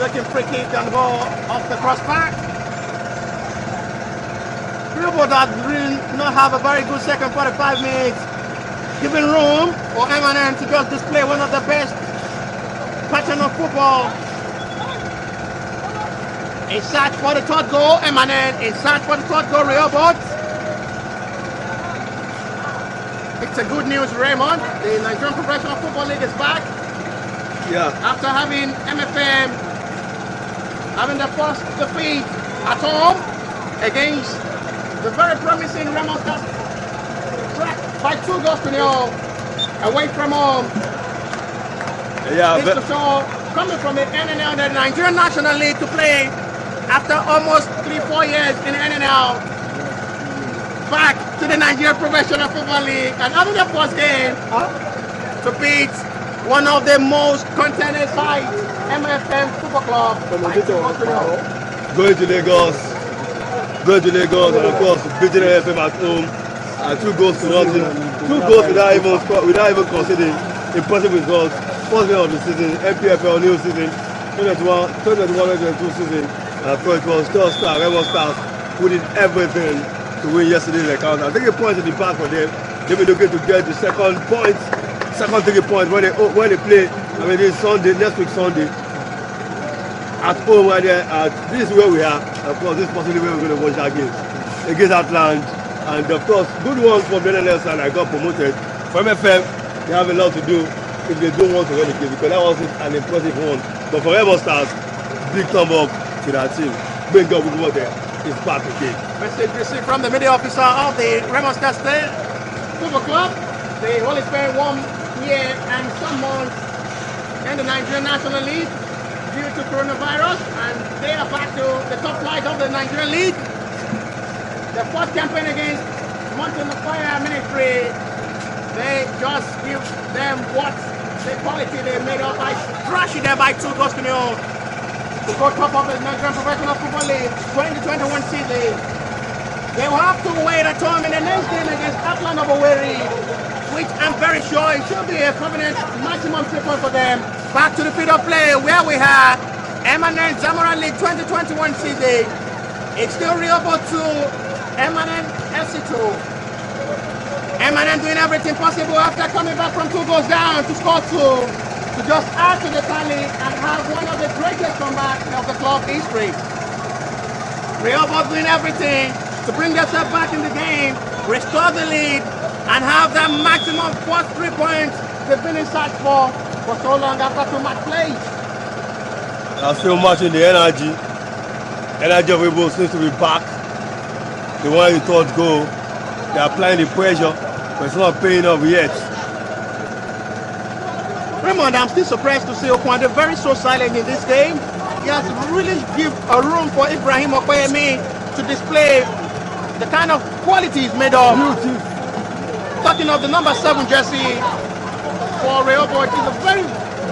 taking free kick and the ball off the crossbar. Rehboth that really not have a very good second 45 minutes, giving room for M&N to just display one of the best pattern of football. In search for the third goal, M&N in search for the third goal, Rehboth. It's a good news, Raymond. The Nigerian Professional Football League is back. Yeah. After having MFM having the first defeat at home against the very promising Rehboth tracked by 2-0 away from home. Yeah. This to show coming from the NNL, the Nigerian National League, to play after almost 3-4 years in NNL. Back to the Nigerian Professional Football League and having the first game to beat one of the most contended sides, MFM Football Club. Going to Lagos, and of course beating MFM at home, and 2 goals to nothing. 2 goals without even considering impressive results. First game of the season, MPFL new season, 2021-2022 season, and of course it was just Rehboth Stars who did everything to win yesterday's encounter. I think a point in the back for them. They'll be looking to get the second 3 points when they play. I mean, this Sunday, next week Sunday, at home right there. This is where we are. Of course, this is possibly where we're going to watch that game against Atlant. And of course, good one for BNL and I got promoted. For MFM, they have a lot to do if they don't want to win the game, because that wasn't an impressive one. But for Rehboth Stars, big thumb up to that team. Bring up with what there. Is back again. Message received from the media officer of the Rehboth Stars Football Club. They only spent 1 year and some months in the Nigerian National League due to coronavirus, and they are back to the top flight of the Nigerian League. The first campaign against Mountain of Fire Ministry, they just give them what the quality they made up by thrashing them by 2-0. To go top of the Nigerian Professional Football League 2021 season. They will have to wait at home in the next game against Atlant of Owerri, which I'm very sure it should be a permanent maximum 3 points for them. Back to the field of play where we have M&N SAMURIA League 2021 season. It's still Rehboth 2, M&N FC 2. M&N doing everything possible after coming back from 2 goals down to score 2. To just add to the tally and have one of the greatest comebacks of the club history. Rehboth doing everything to bring themselves back in the game, restore the lead, and have that maximum first 3 points they've been in search for so long after 2 match plays. I'm still matching the energy. Energy of Rehboth seems to be back. They want the third goal. They're applying the pressure, but it's not paying off yet. Raymond, I'm still surprised to see Okwande very so silent in this game. He has really give a room for Ibrahim Okoyemi to display the kind of quality he's made of. Talking of the number 7 jersey for Rehboth, he's a very,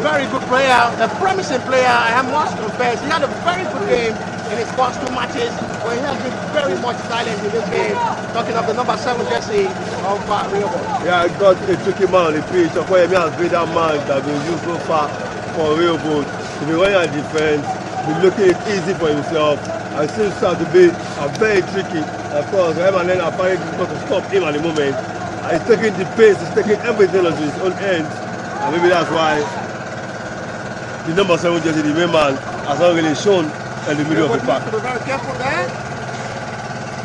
very good player, a promising player. I must confess, he had a very good game in his first 2 matches, but he has been very much silent in this game. Talking of the number 7 jersey of Rehboth. Yeah, I got a tricky man on the pitch. Okoyemi has been that man that's been used so far for Rehboth. To be running at defense, be looking it easy for himself. And seems to be very tricky. Of course, M&N are finding it difficult to stop him at the moment. And he's taking the pace, he's taking everything onto his own end. And maybe that's why the number 7 jersey, the main man, has not really shown in the middle of the park. To be very careful there.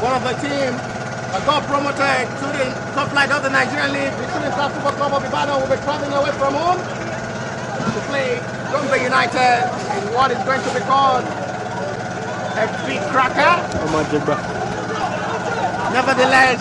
One of the team that got promoted to the top flight of the Nigerian League, the Shooting Star Football Club of Ibadan, will be traveling away from home to play Gombe United in what is going to be called a big cracker. Nevertheless,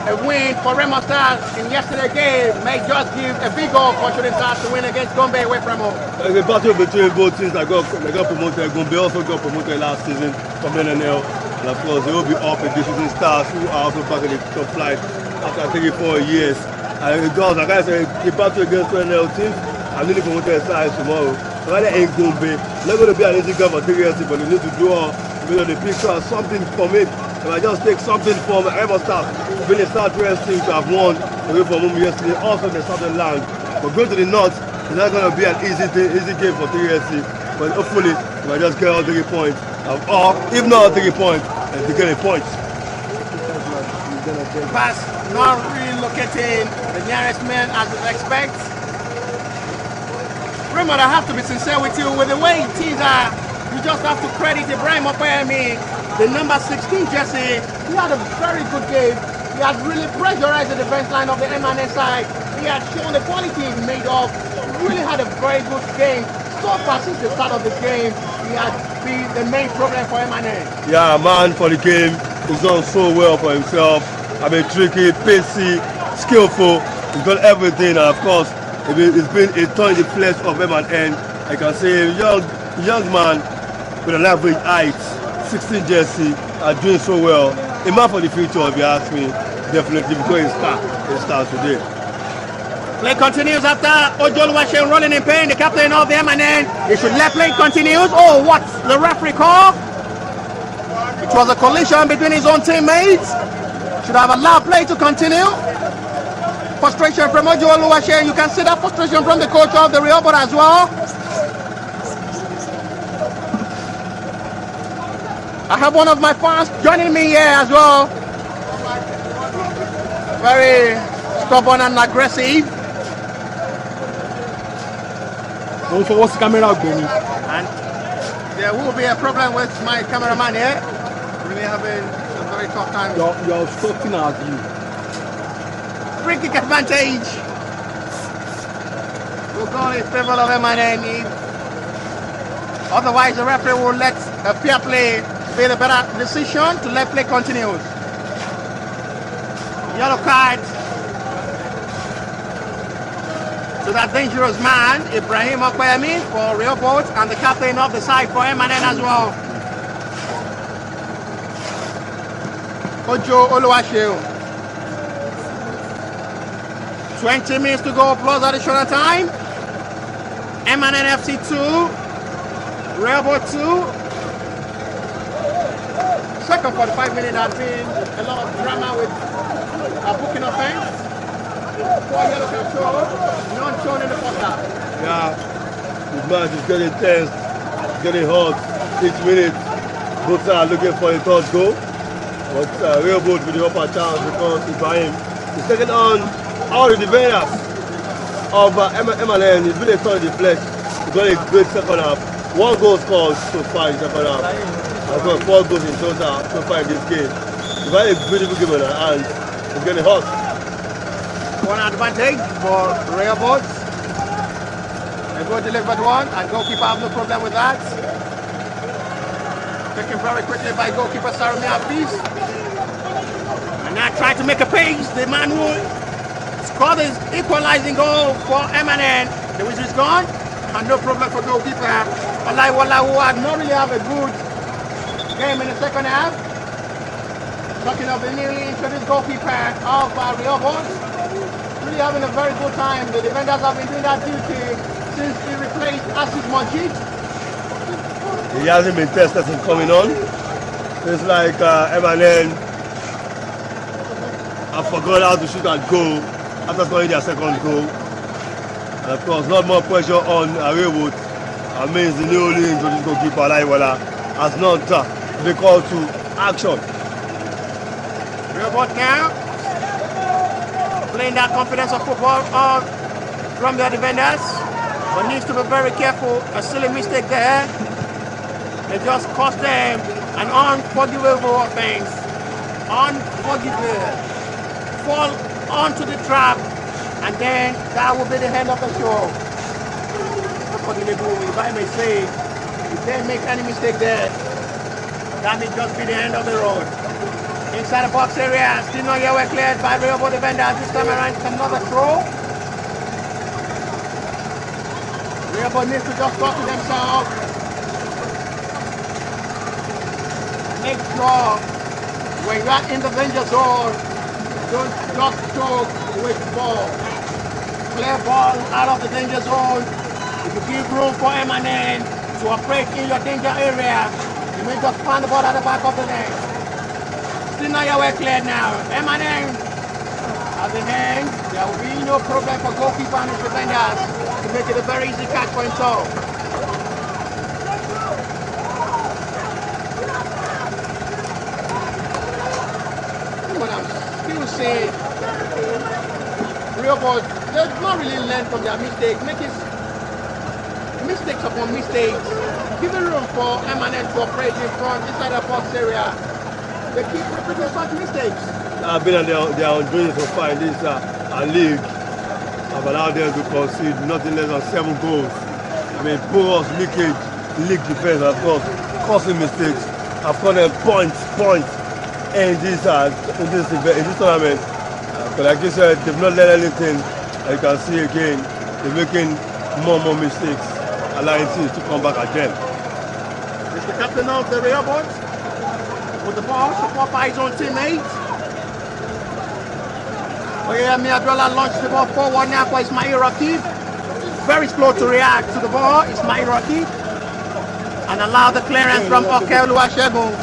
a win for Rehboth Stars in yesterday's game may just give a big goal for Shooting Stars to win against Gombe away from home. There's a battle between both teams that got promoted. Gombe also got promoted last season from NNL. And of course, they will be up against Shooting Stars, who are also back in the top flight after 3-4 years. And it goes, like I said, the battle against NNL teams are newly promoted sides tomorrow. So rather in Gombe, not going to be an easy game for 3 years, but they need to draw the picture, something from it. If I just take something from Rehboth Stars, being a Southwest team to have won away from home yesterday, also the Southern land. But going to the North, it's not going to be an easy game for 3SC. but hopefully we just get all 3 points. Or if not 3 points, they get a point. Pass not relocating the nearest man as we expect. Rehboth, I have to be sincere with you. With the way things are, you just have to credit Ibrahim Opeyemi, the number 16 jersey. He had a very good game. He had really pressurized the defense line of the M&N side. He had shown the quality he made up. He really had a very good game. So far since the start of the game, he had been the main problem for M&N. Yeah, man, for the game, he's done so well for himself. I mean, tricky, pacey, skillful. He's got everything, and of course, it's been a thorn in the flesh of M&N. I can say a young man with an average height, 16 jersey, are doing so well. A man for the future, if you ask me, definitely, because he starts today. Play continues after Ojo Oluwaseun rolling in pain, the captain of the M&N. He should let play continues. Oh, what the referee call? It was a collision between his own teammates. Should have allowed play to continue. Frustration from Ojo Oluwaseun. You can see that frustration from the coach of the Rehboth as well. I have one of my fans joining me here as well. Very stubborn and aggressive. Don't forget what's the camera going. And there will be a problem with my cameraman here. Really having a very tough time. You're obstructing our view. Free kick advantage. We'll go in favor of M&N. Otherwise, the referee will let a fair play be the better decision to let play continues. Yellow card to that dangerous man, Ibrahim Opeyemi for Rehboth, and the captain of the side for M&N as well, Ojo Oluwaseun. 20 minutes to go plus additional time. M&N FC 2, Rehboth 2. Second 45 minutes has been a lot of drama with a booking offense. 4 yellow card shown, none shown in the first half. Yeah, the match is getting tense, getting hot each minute. Both are looking for a third goal, but Rehboth with the upper chance because Ibrahim is taking on all the defenders of M&N. He's been a thorn in the flesh. He's got a great second half. 1 goal scored so far in the second half. I've got 4 goals in total so far in this game. He's got a beautiful game on our hands. He's getting hot. One advantage for Rehboth. A goal delivered one, and goalkeeper have no problem with that. Taken very quickly by goalkeeper SAMURIA Peace. And now trying to make a pace. The man who scored his equalizing goal for M&N. The whistle is gone, and no problem for goalkeeper Olaiwola, who had not really have a good game in the second half. Talking of the newly introduced goalkeeper of Rehboth. Really having a very good time. The defenders have been doing that duty since he replaced Assis Majid. He hasn't been tested since coming on. It's like M&N have forgot how to shoot and goal after scoring their second goal. And of course, not more pressure on Rehboth. That means the newly introduced goalkeeper Olaiwola has not been called to action. Rehboth now playing that confidence of football from their defenders, but needs to be very careful. A silly mistake there. It just cost them an unforgivable offense. Unforgivable. Fall onto the trap, and then that will be the end of the show. Unforgivable, if I may say. If they make any mistake there, that may just be the end of the road. Inside the box area, still not yet well cleared by Rehboth defenders. This time around, it's another throw. Rehboth needs to just talk to themselves. Make sure when you are in the danger zone, don't just choke with the ball. Clear ball out of the danger zone. If you give room for M&N to operate in your danger area, you may just find the ball at the back of the net. Still not yet well cleared now. M&N at the hand. There will be no problem for goalkeeper and his defenders to make it a very easy catch for himself. see Rehboth, they've not really learned from their mistakes, making mistakes upon mistakes, giving room for M&N to operate in front inside the box area. They keep repeating such mistakes. I've been on their undoing so far in this league. I've allowed them to concede nothing less than 7 goals. I mean, porous leakage, league defense, of course, causing mistakes. I've called them points in this tournament. But like you said, they've not learned anything. As you can see again, they're making more and more mistakes, allowing teams to come back again. It's the captain of the Rehboth with the ball, support by his own teammate. Oyeyemi Abiola launched the ball forward now for Ismail Rakib. Very slow to react to the ball, Ismail Rakib. And allow the clearance from Okeoluwasegun.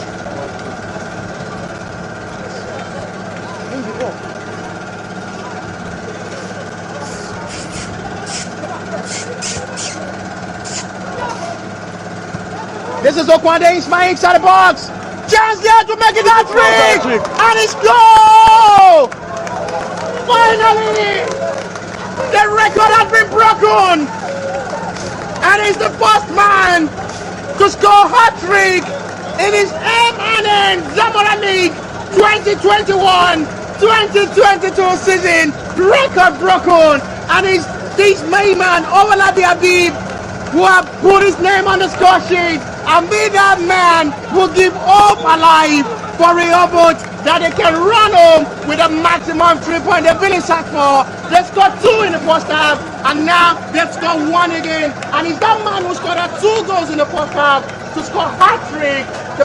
This is Okwande Ismail inside the box. Chance there to make it hat-trick! And it's goal! Finally! The record has been broken! And he's the first man to score hat-trick in his M&N Zamora League 2021-2022 season. Record broken! And it's this main man, Owolabi Habib, who have put his name on the score sheet, and be that man who give hope alive for Rehboth that they can run home with a maximum 3 points. They've been in sack for. They scored 2 in the first half, and now they've scored 1 again. And he's that man who scored 2 goals in the first half to score hat-trick. The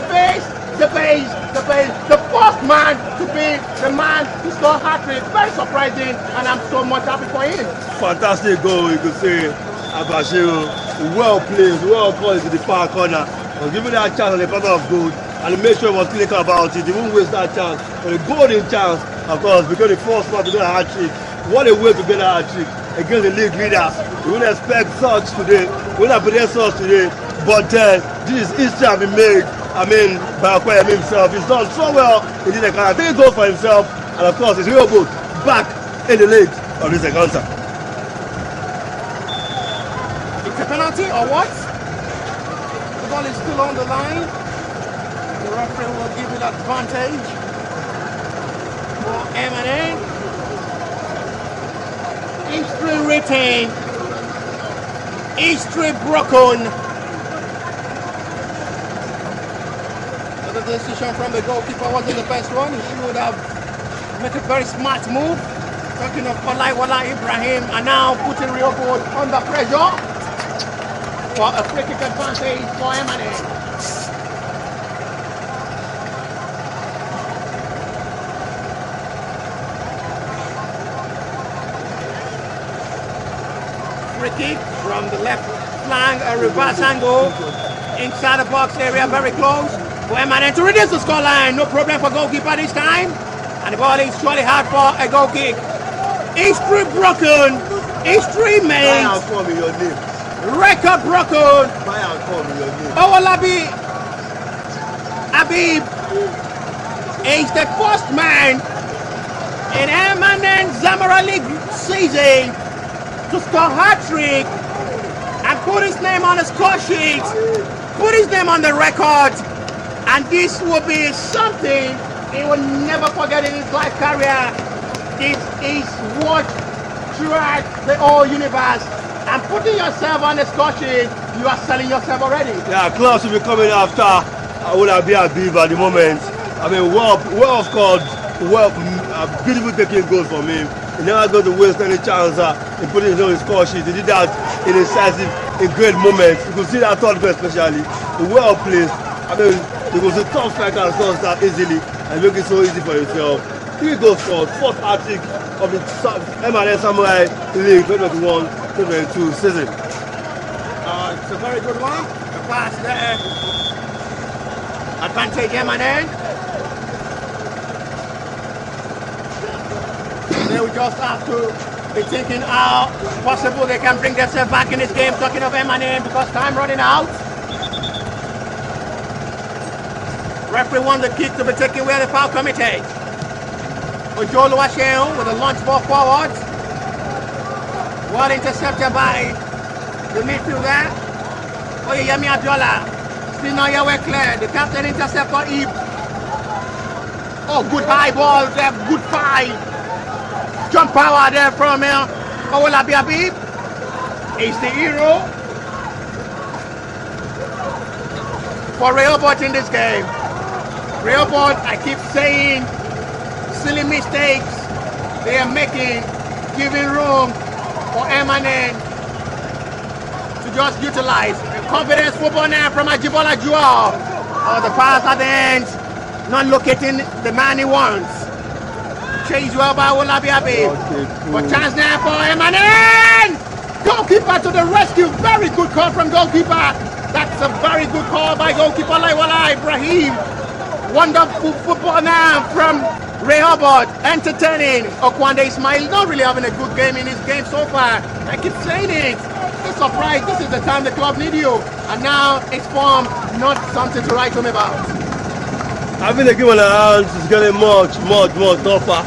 first man to be the man to score hat-trick. Very surprising, and I'm so much happy for him. Fantastic goal, you could say. Abashiro, well placed, well called into the far corner. Was given that chance on the corner of goal, and he made sure he was clinical about it. He won't waste that chance. But a golden chance, of course, because the first man to get a hat trick. What a way to get a hat trick against the league leaders. We wouldn't expect such today. We wouldn't put such today. But this history has been made. I mean, by Okwayemi himself. He's done so well in this encounter. I think he goes for himself, and of course, it's Rehboth back in the league of this encounter. It's a penalty or what? The ball is still on the line. The referee will give it advantage for M&N. History written. History broken. The decision from the goalkeeper wasn't the best one. He should have made a very smart move. Talking of Olaiwola Ibrahim, and now putting Rehboth under pressure for a free kick advantage for M&N. Free kick from the left flank, a reverse angle inside the box area, very close for M&N to reduce the scoreline. No problem for goalkeeper this time, and the ball is surely hard for a goal kick. History broken, history made. Record broken. Owolabi Habib is the first man in M&N Zamora League season to score hat-trick and put his name on the score sheet, put his name on the record, and this will be something he will never forget in his life career. This is what throughout the whole universe. And putting yourself on the score sheet, you are selling yourself already. Yeah, clubs will be coming after Owolabi Habib at the moment. I mean, well scored, beautiful taking goal from him. He never got to waste any chance in putting his own score sheet. He did that in incisive, in great moments. You could see that third goal especially. Well placed. I mean, he was a top striker and scored that easily and make it so easy for himself. 3 goals scored, 4th hat-trick of the M&N Samurai League 2021-2022 season. It's a very good one. The pass there. Advantage M&N. They will just have to be thinking how possible they can bring themselves back in this game. Talking of M&N because time running out. Referee wants the kick to be taken where the foul committed. Joe Luasheo with a launch ball forward. Well intercepted by the midfielder. Oh, Yemi Abiola. Still not yet well clear. The captain interceptor Eve. Oh, good high ball there. Good fight. Jump power there from Owolabi Abib. He's the hero for Rehboth in this game. Rehboth, I keep saying, silly mistakes they are making, giving room for Emmanuel to just utilize. Confidence football now from Ajibola Joao. Oh, the pass at the end, not locating the man he wants. Changed well by Owolabi Abib. But chance now for Emmanuel! Goalkeeper to the rescue. Very good call from goalkeeper. That's a very good call by goalkeeper Laiwala Ibrahim. Wonderful football now from Rehboth. Entertaining. Okwande Ismail not really having a good game in his game so far. I keep saying it. It's a surprise. This is the time the club need you. And now it's form, not something to write home about. Having the game on the hands is getting much tougher.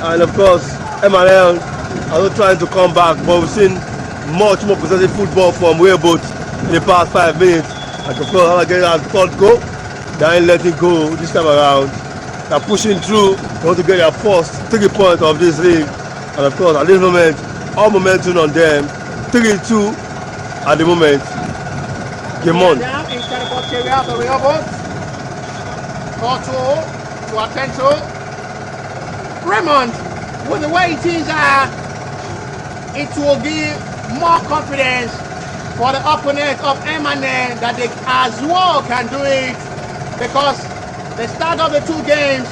And of course, Emmanuel are not trying to come back, but we've seen much more possessive football from Rehboth in the past 5 minutes. And of course, how getting that third goal, they ain't letting go this time around. They're pushing through. They want to get their first 3 points of this league. And of course, at this moment, all momentum on them. 3-2 at the moment. Game on. Now, instead of Australia, the Rehboth. 4-2 to attend to. Raymond, with the way things are, it will give more confidence for the opponent of Emmanuel that they as well can do it, because the start of the 2 games,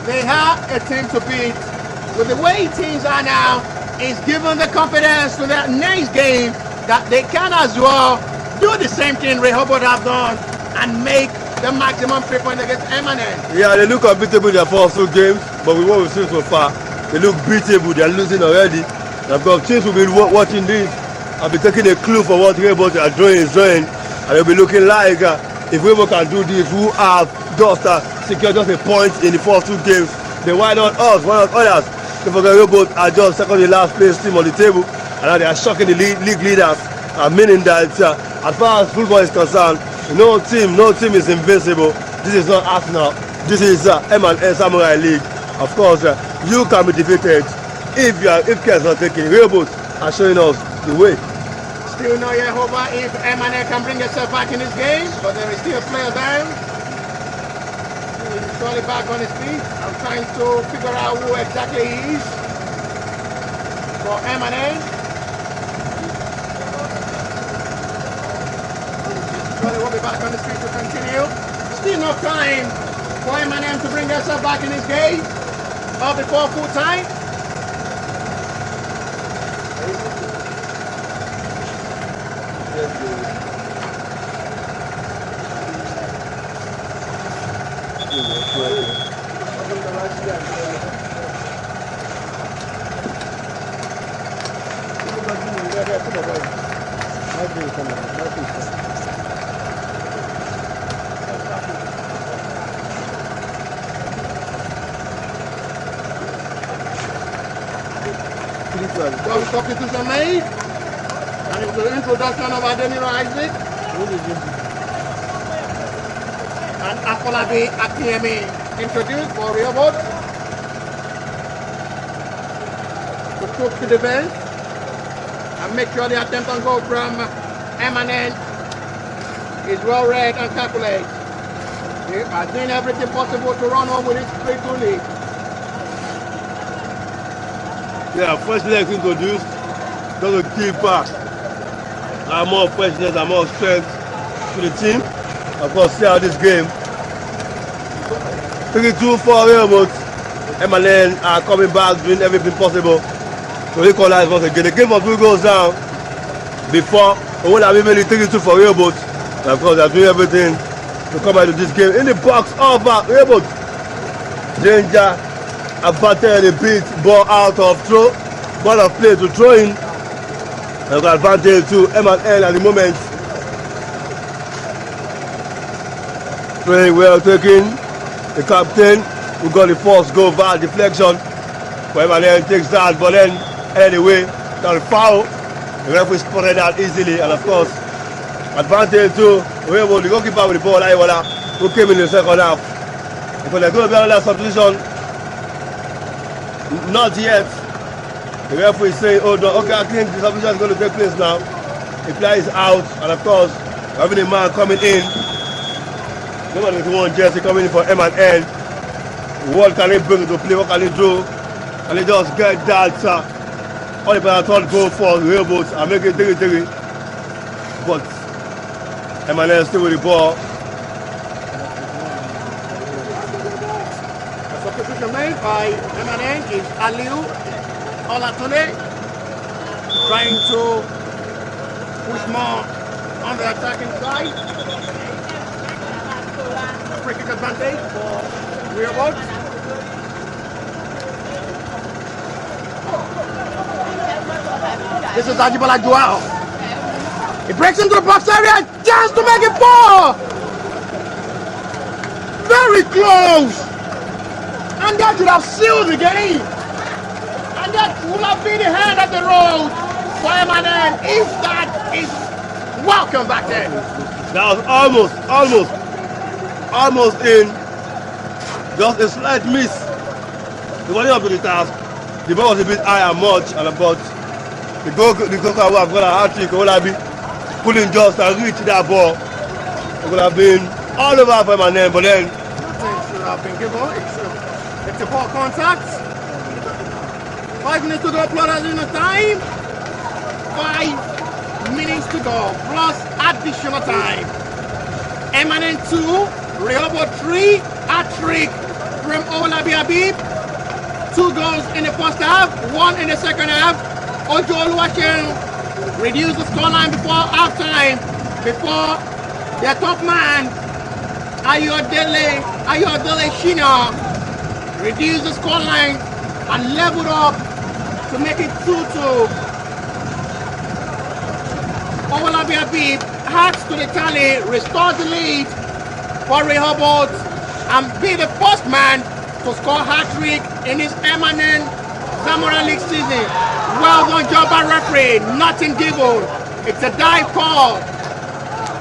they have a team to beat. With the way things are now, it's given the confidence to that next game that they can as well do the same thing Rehboth have done and make the maximum 3 points against Emmanuel. Yeah, they look unbeatable in their first 2 games, but with what we've seen so far, they look beatable. They're losing already. And of course, since we've been watching this, I'll be taking a clue for what Rehboth are doing is doing, and they'll be looking like if Rehboth can do this, who have just secured just a point in the first 2 games, then why not us? Why not others? Don't forget, Rehboth are just second to last place team on the table, and now they are shocking the league leaders, meaning that as far as football is concerned, no team is invincible. This is not Arsenal. This is M&S SAMURIA League. Of course, you can be defeated if care is not taken. Rehboth are showing us the way. Still not yet over if Emmanuel can bring himself back in this game, but there is still a player down. He's surely back on his feet. I'm trying to figure out who exactly he is for Emmanuel. Surely will be back on the street to continue. Still enough time for Emmanuel to bring himself back in his game before full time. Well, substitution made, and it's the introduction of Adeniro Isaac and Afolabi Akinyemi introduced for Rehboth to cook to the bench and make sure the attempt on goal from Emmanuel is well read and calculated. They are doing everything possible to run home with this 3-2 lead. Yeah, first leg introduced, just to keep more freshness and more strength to the team. Of course, see how this game. 3-2 for Rehboth. Emmanuel are coming back, doing everything possible to equalize once again. The game of 2 goes down before. We will have even 3-2 for Rehboth. And of course, they are doing everything to come out of this game. In the box of Rehboth. Danger. Advantage a bit, ball out of throw, ball of play to throw in. And got advantage to M&L at the moment. Playing well, taking the captain who got the first goal via deflection. But M&N takes that, but then anyway, got a foul. The referee spotted that easily, and of course, advantage to Rehboth, the goalkeeper with the ball, who came in the second half. Because there's going to be another substitution. Not yet. The referee is saying, oh no, okay, I think the substitution is going to take place now. The player is out, and of course, having a man coming in. Number 21 jersey coming in for M&N. What can he bring to play? What can he do? And he just get that all the players thought go for Rehboth and make it 3-3. But M&N still with the ball. The substitution made by M&N is Aliu Olatole, trying to push more on the attacking side. Free kick advantage for Rehboth. This is Ajibola Joao. He breaks into the box area, chance to make it 4. Very close. And that should have sealed the game. And that would have been the hand of the road for M&N if that is welcome back then. That was almost in. Just a slight miss. The body up to the task. The ball was a bit high and much, and about the goalkeeper who have got a hat-trick Olabi couldn't just reach that ball. It would have been all over for M&N, but then Nothing should have been given. It's a ball contact. 5 minutes to go, plus in the time. 5 minutes to go, plus additional time. M&N 2, Rehboth 3, hat-trick from Olabi Habib. 2 goals in the first half, 1 in the second half. Ojo Oluwaseun reduced the scoreline before halftime, before their top man, Ayodele Shina, reduced the scoreline and leveled up to make it 2-2. Olabi Habib adds to the tally, restores the lead for Rehboth, and be the first man to score hat-trick in his M&N SAMURIA League season. Well done job by referee, nothing given. It's a dive call.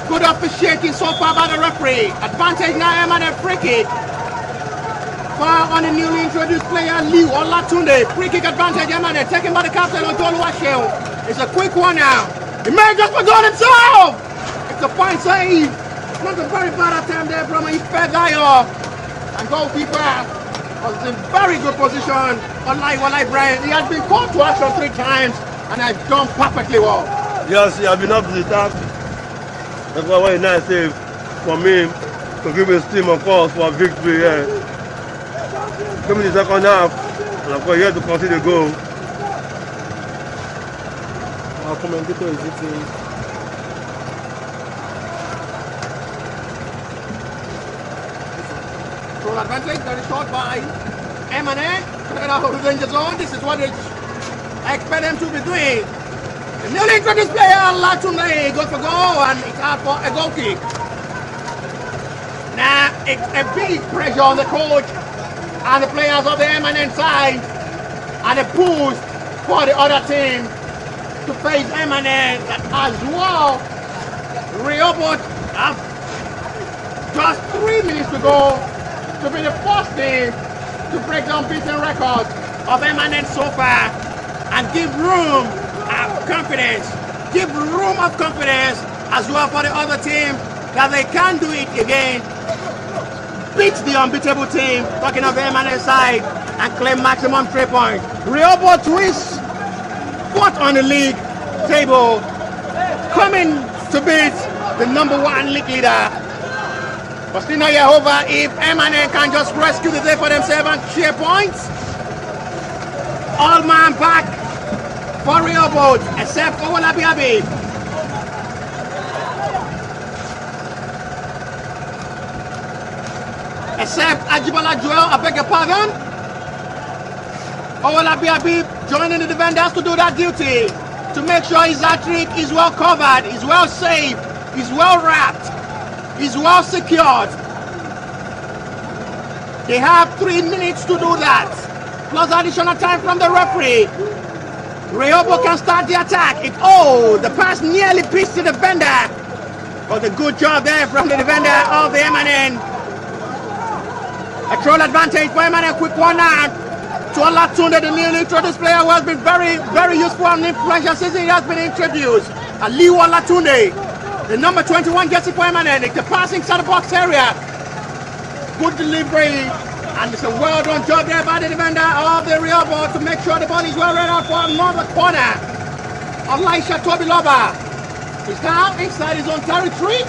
Good officiating so far by the referee. Advantage now M&N free kick. Far on the newly introduced player Liu Olatunde. Free kick advantage M&N taken by the captain Ojo Oluwaseun. It's a quick one now. He may just forgot himself. It's a fine save. Not a very bad attempt there from Ifedayo. And goalkeeper was in very good position. Unlike Brian, he has been called to action 3 times and has done perfectly well. yes, he has been up to the task. That's why a nice save for me to give his team a cause for a victory here. Come in the second half, and of course, he had to concede a goal. Our commentator is eating. Goal advantage, very short by M&N. Coming out of the danger zone. This is what I expect them to be doing. The newly introduced player, Latunde, goes for goal, and it's out for a goal kick. Now, it's a big pressure on the coach and the players of the M&N side, and a boost for the other team to face M&N as well. Rehboth have just 3 minutes to go to be the first team to break the unbeaten record of M&N so far and give room of confidence as well for the other team that they can do it again, beat the unbeatable team, talking of the M&N side, and claim maximum 3 points. Rehboth is 4th on the league table, coming to beat the #1 league leader. But still not yet over if M&N can just rescue the day for themselves and share points. All man back for Rehboth, except Olabi Habib. Except Ajibola Joao, I beg your pardon. Olabi Habib joining the defenders to do that duty, to make sure his hat-trick is well covered, is well saved, is well wrapped, is well secured. They have 3 minutes to do that. Plus additional time from the referee. Rehboth can start the attack. The pass nearly beats the defender. But a good job there from the defender of the M&N. A throw advantage for M&N. Quick one now to Olatunde, the newly introduced player who has been very, very useful and influential since he has been introduced. Aliu Olatunde, the number 21 gets it for M&N. The pass inside the box area. Good delivery. And it's a well done job there by the defender of the Rehboth to make sure the ball is well read out for another corner. Elisha Tobiloba is now inside his own territory.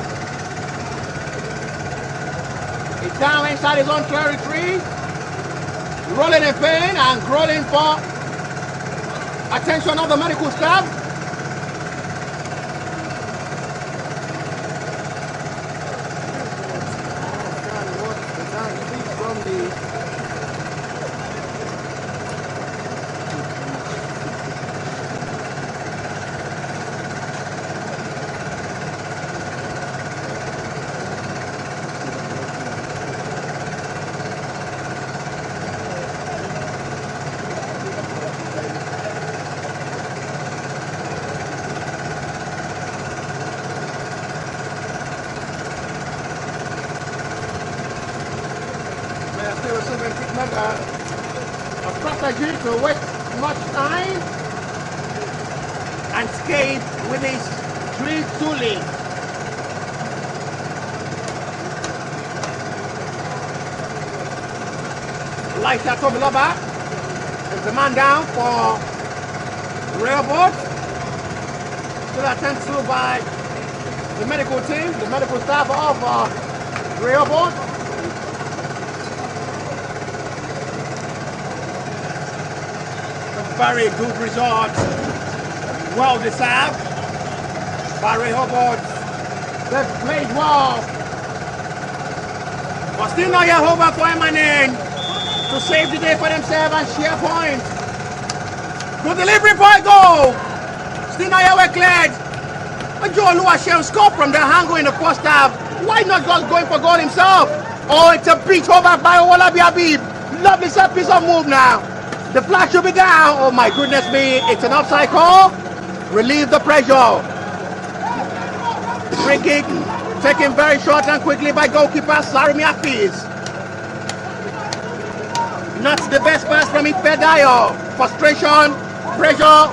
He's now inside his own territory. Rolling in pain and crawling for attention of the medical staff. A strategy to waste much time and escape with his 3-2 lead. Elisha Tobiloba is the man down for Rehboth. Still attended to by the medical team, the medical staff of Rehboth. Very good result, well deserved by Rehboth. They've played well, but still not yet over for M&N to save the day for themselves and share points. Good delivery for a goal. Still not yet well cleared. But Joe Luashem scored from the angle in the first half. Why not just going for goal himself? Oh, it's a beat over by Owolabi Habib. Lovely set piece of move now. The flag should be down. Oh my goodness me, it's an offside call. Relieve the pressure. Free kick taken very short and quickly by goalkeeper Sarumi Hafiz. Not the best pass from Ifedayo. Frustration, pressure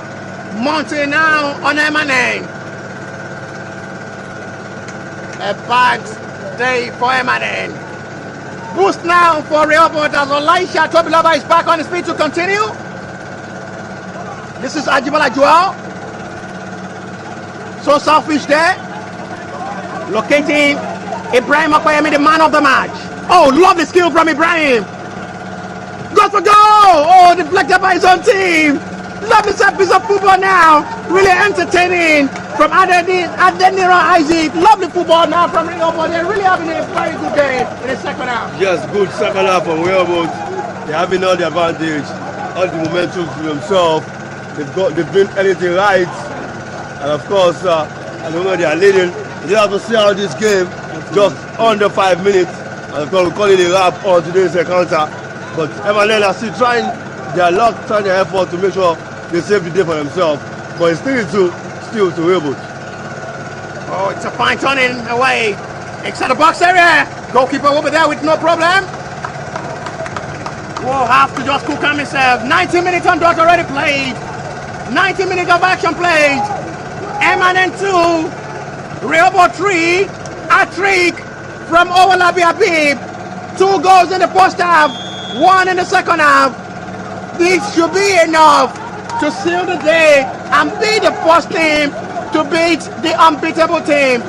mounting now on M&N. A bad day for M&N. Boost now for Rehboth as Elisha Tobiloba is back on his feet to continue. This is Ajibola Joel. So selfish there. Locating Ibrahim Okoyemi, the man of the match. Oh, lovely skill from Ibrahim. Goes for goal. Oh, deflected by his own team. Lovely set piece of football now. Really entertaining from Adeniro Isaac. Lovely football now from Rehboth. They're really having a very good day in the second half. Yes, good second half from Rehboth. They're having all the advantage, all the momentum to themselves. They've been anything right. And of course, at the moment they are leading. They have to see out this game just under 5 minutes. And of course, we call it a wrap on today's encounter. But M&N are still trying their luck, trying their effort to make sure they save the day for themselves. But it's still to Rehboth. Oh, it's a fine turning away inside the box area. Goalkeeper will be there with no problem. Will have to just cook on himself. 90 minutes on dot already played. 90 minutes of action played. M&N 2, Rehboth 3. A trick from Owolabi Habib. 2 goals in the first half, 1 in the second half. This should be enough to seal the day and be the first team to beat the unbeatable team.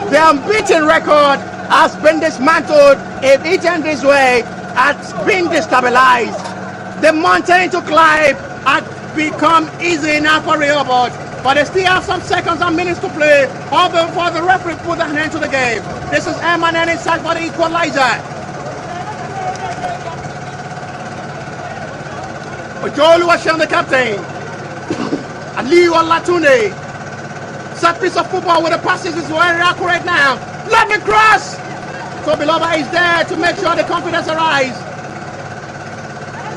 The unbeaten record has been dismantled. If it ends this way, has been destabilized. The mountain to climb has become easy now for Rehboth, but they still have some seconds and minutes to play for the referee to put an end to the game. This is M&N inside for the equalizer. Joel Luashem, the captain. Aliu Olatunde. Set piece of football with the passes is very accurate now. Lovely cross. So Biloba is there to make sure the confidence arise.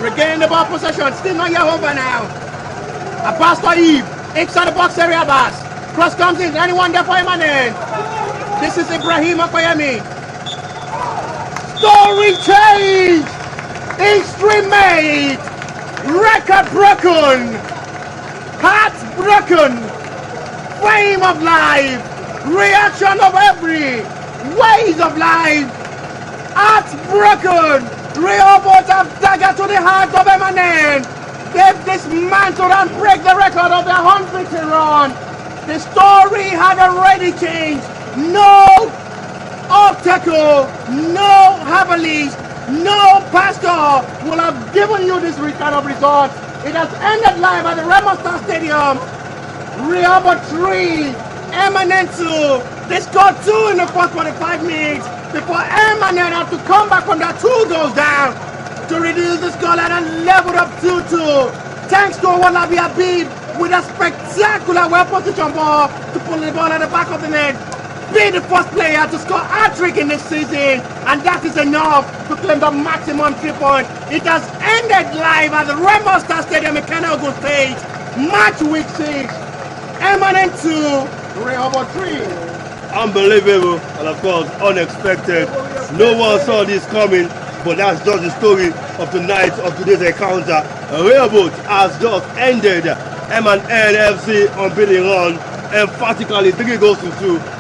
Regain the ball possession. Still not yet over now. A pass for Eve. Inside the box area pass. Cross comes in. Anyone there for him? This is Ibrahim Akoyemi. Story change. History made. Record broken. Heart broken. Flame of life. Reaction of every ways of life. Heart broken. Rehboth have dagger to the heart of Emmanuel. They've dismantled and break the record of their unbeaten run. The story had already changed. No obstacle, no herbalist, no pastor will have given you this kind of result. It has ended live at the REMO Stadium. Rehboth 3, Emmanuel 2. They scored 2 in the first 45 minutes before Emmanuel had to come back from that 2 goals down to reduce the scoreline and level up 2-2. Thanks to Walabi Habib with a spectacular well-positioned ball to pull the ball at the back of the net. Be the first player to score a hat-trick in this season, and that is enough to claim the maximum 3 points. It has ended live at the REMO Stadium in IKENNE, Ogun State. Match week 6, Emmanuel 2, Rehboth 3. Unbelievable and of course unexpected. No one saw this coming, but that's just the story of tonight, of today's encounter. Rehboth has just ended FC unbeaten run emphatically 3 goals to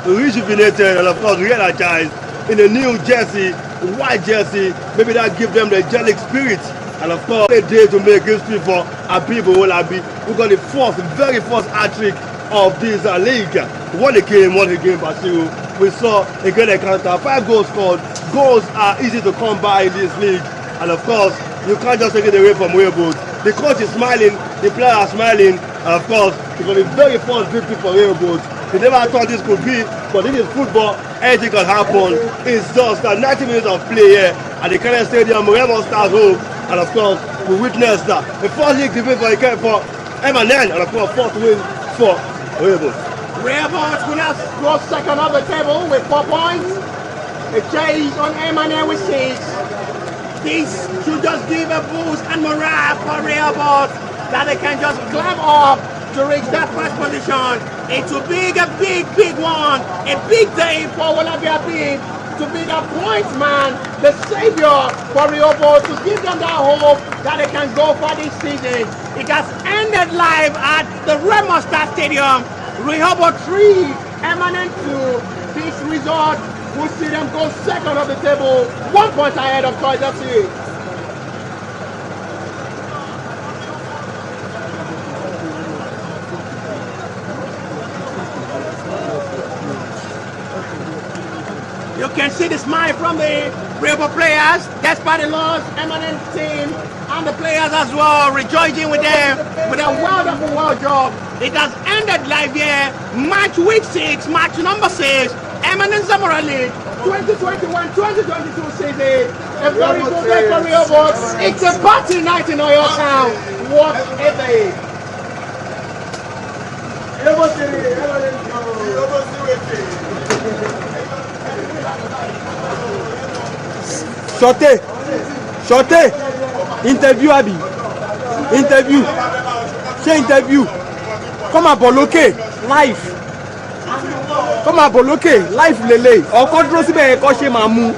2, rejuvenated and of course re-energized in a new jersey, white jersey. Maybe that gives them the angelic spirit, and of course a day to make history for Habib Walabi, who got the very first hat-trick of this league. Won again, Basiru. We saw a great encounter, 5 goals scored. Goals are easy to come by in this league, and of course you can't just take it away from Rehboth. The coach is smiling, the players are smiling, and of course it's going to be very first victory for Rehboth. They never thought this could be, but this is football. Anything can happen. It's just 90 minutes of play here at the IKENNE Stadium. Rehboth starts home, and of course we witnessed the first league defeat for Emmanuel, and of course fourth win for Rehboth. Rehboth will now go second on the table with 4 points. A chase on Emmanuel with 6. This should just give a boost and morale for Rehboth that they can just climb up to reach that first position. It will be a big one. A big day for Walabi Habib to be the point man, the savior for Rehboth, to give them that hope that they can go for this season. It has ended live at the REMO Stadium. Rehboth 3, Emmanuel 2. This result will see them go second of the table, 1 point ahead of Choice FC. You can see the smile from the Rehboth players, despite the loss. Emmanuel team and the players as well, rejoicing with them with a wonderful job. It has ended live here. Match week 6, match number 6, Emmanuel SAMURIA League 2021-2022 season. A very good day for Rehboth. It's a party night in Oyo Town. What a day! Shorty, interview Abi, interview, ṣé interview, come àbọ̀ lókè live lele, ọkọ dúró síbẹ̀ yẹn kọ́ ṣe máa mú.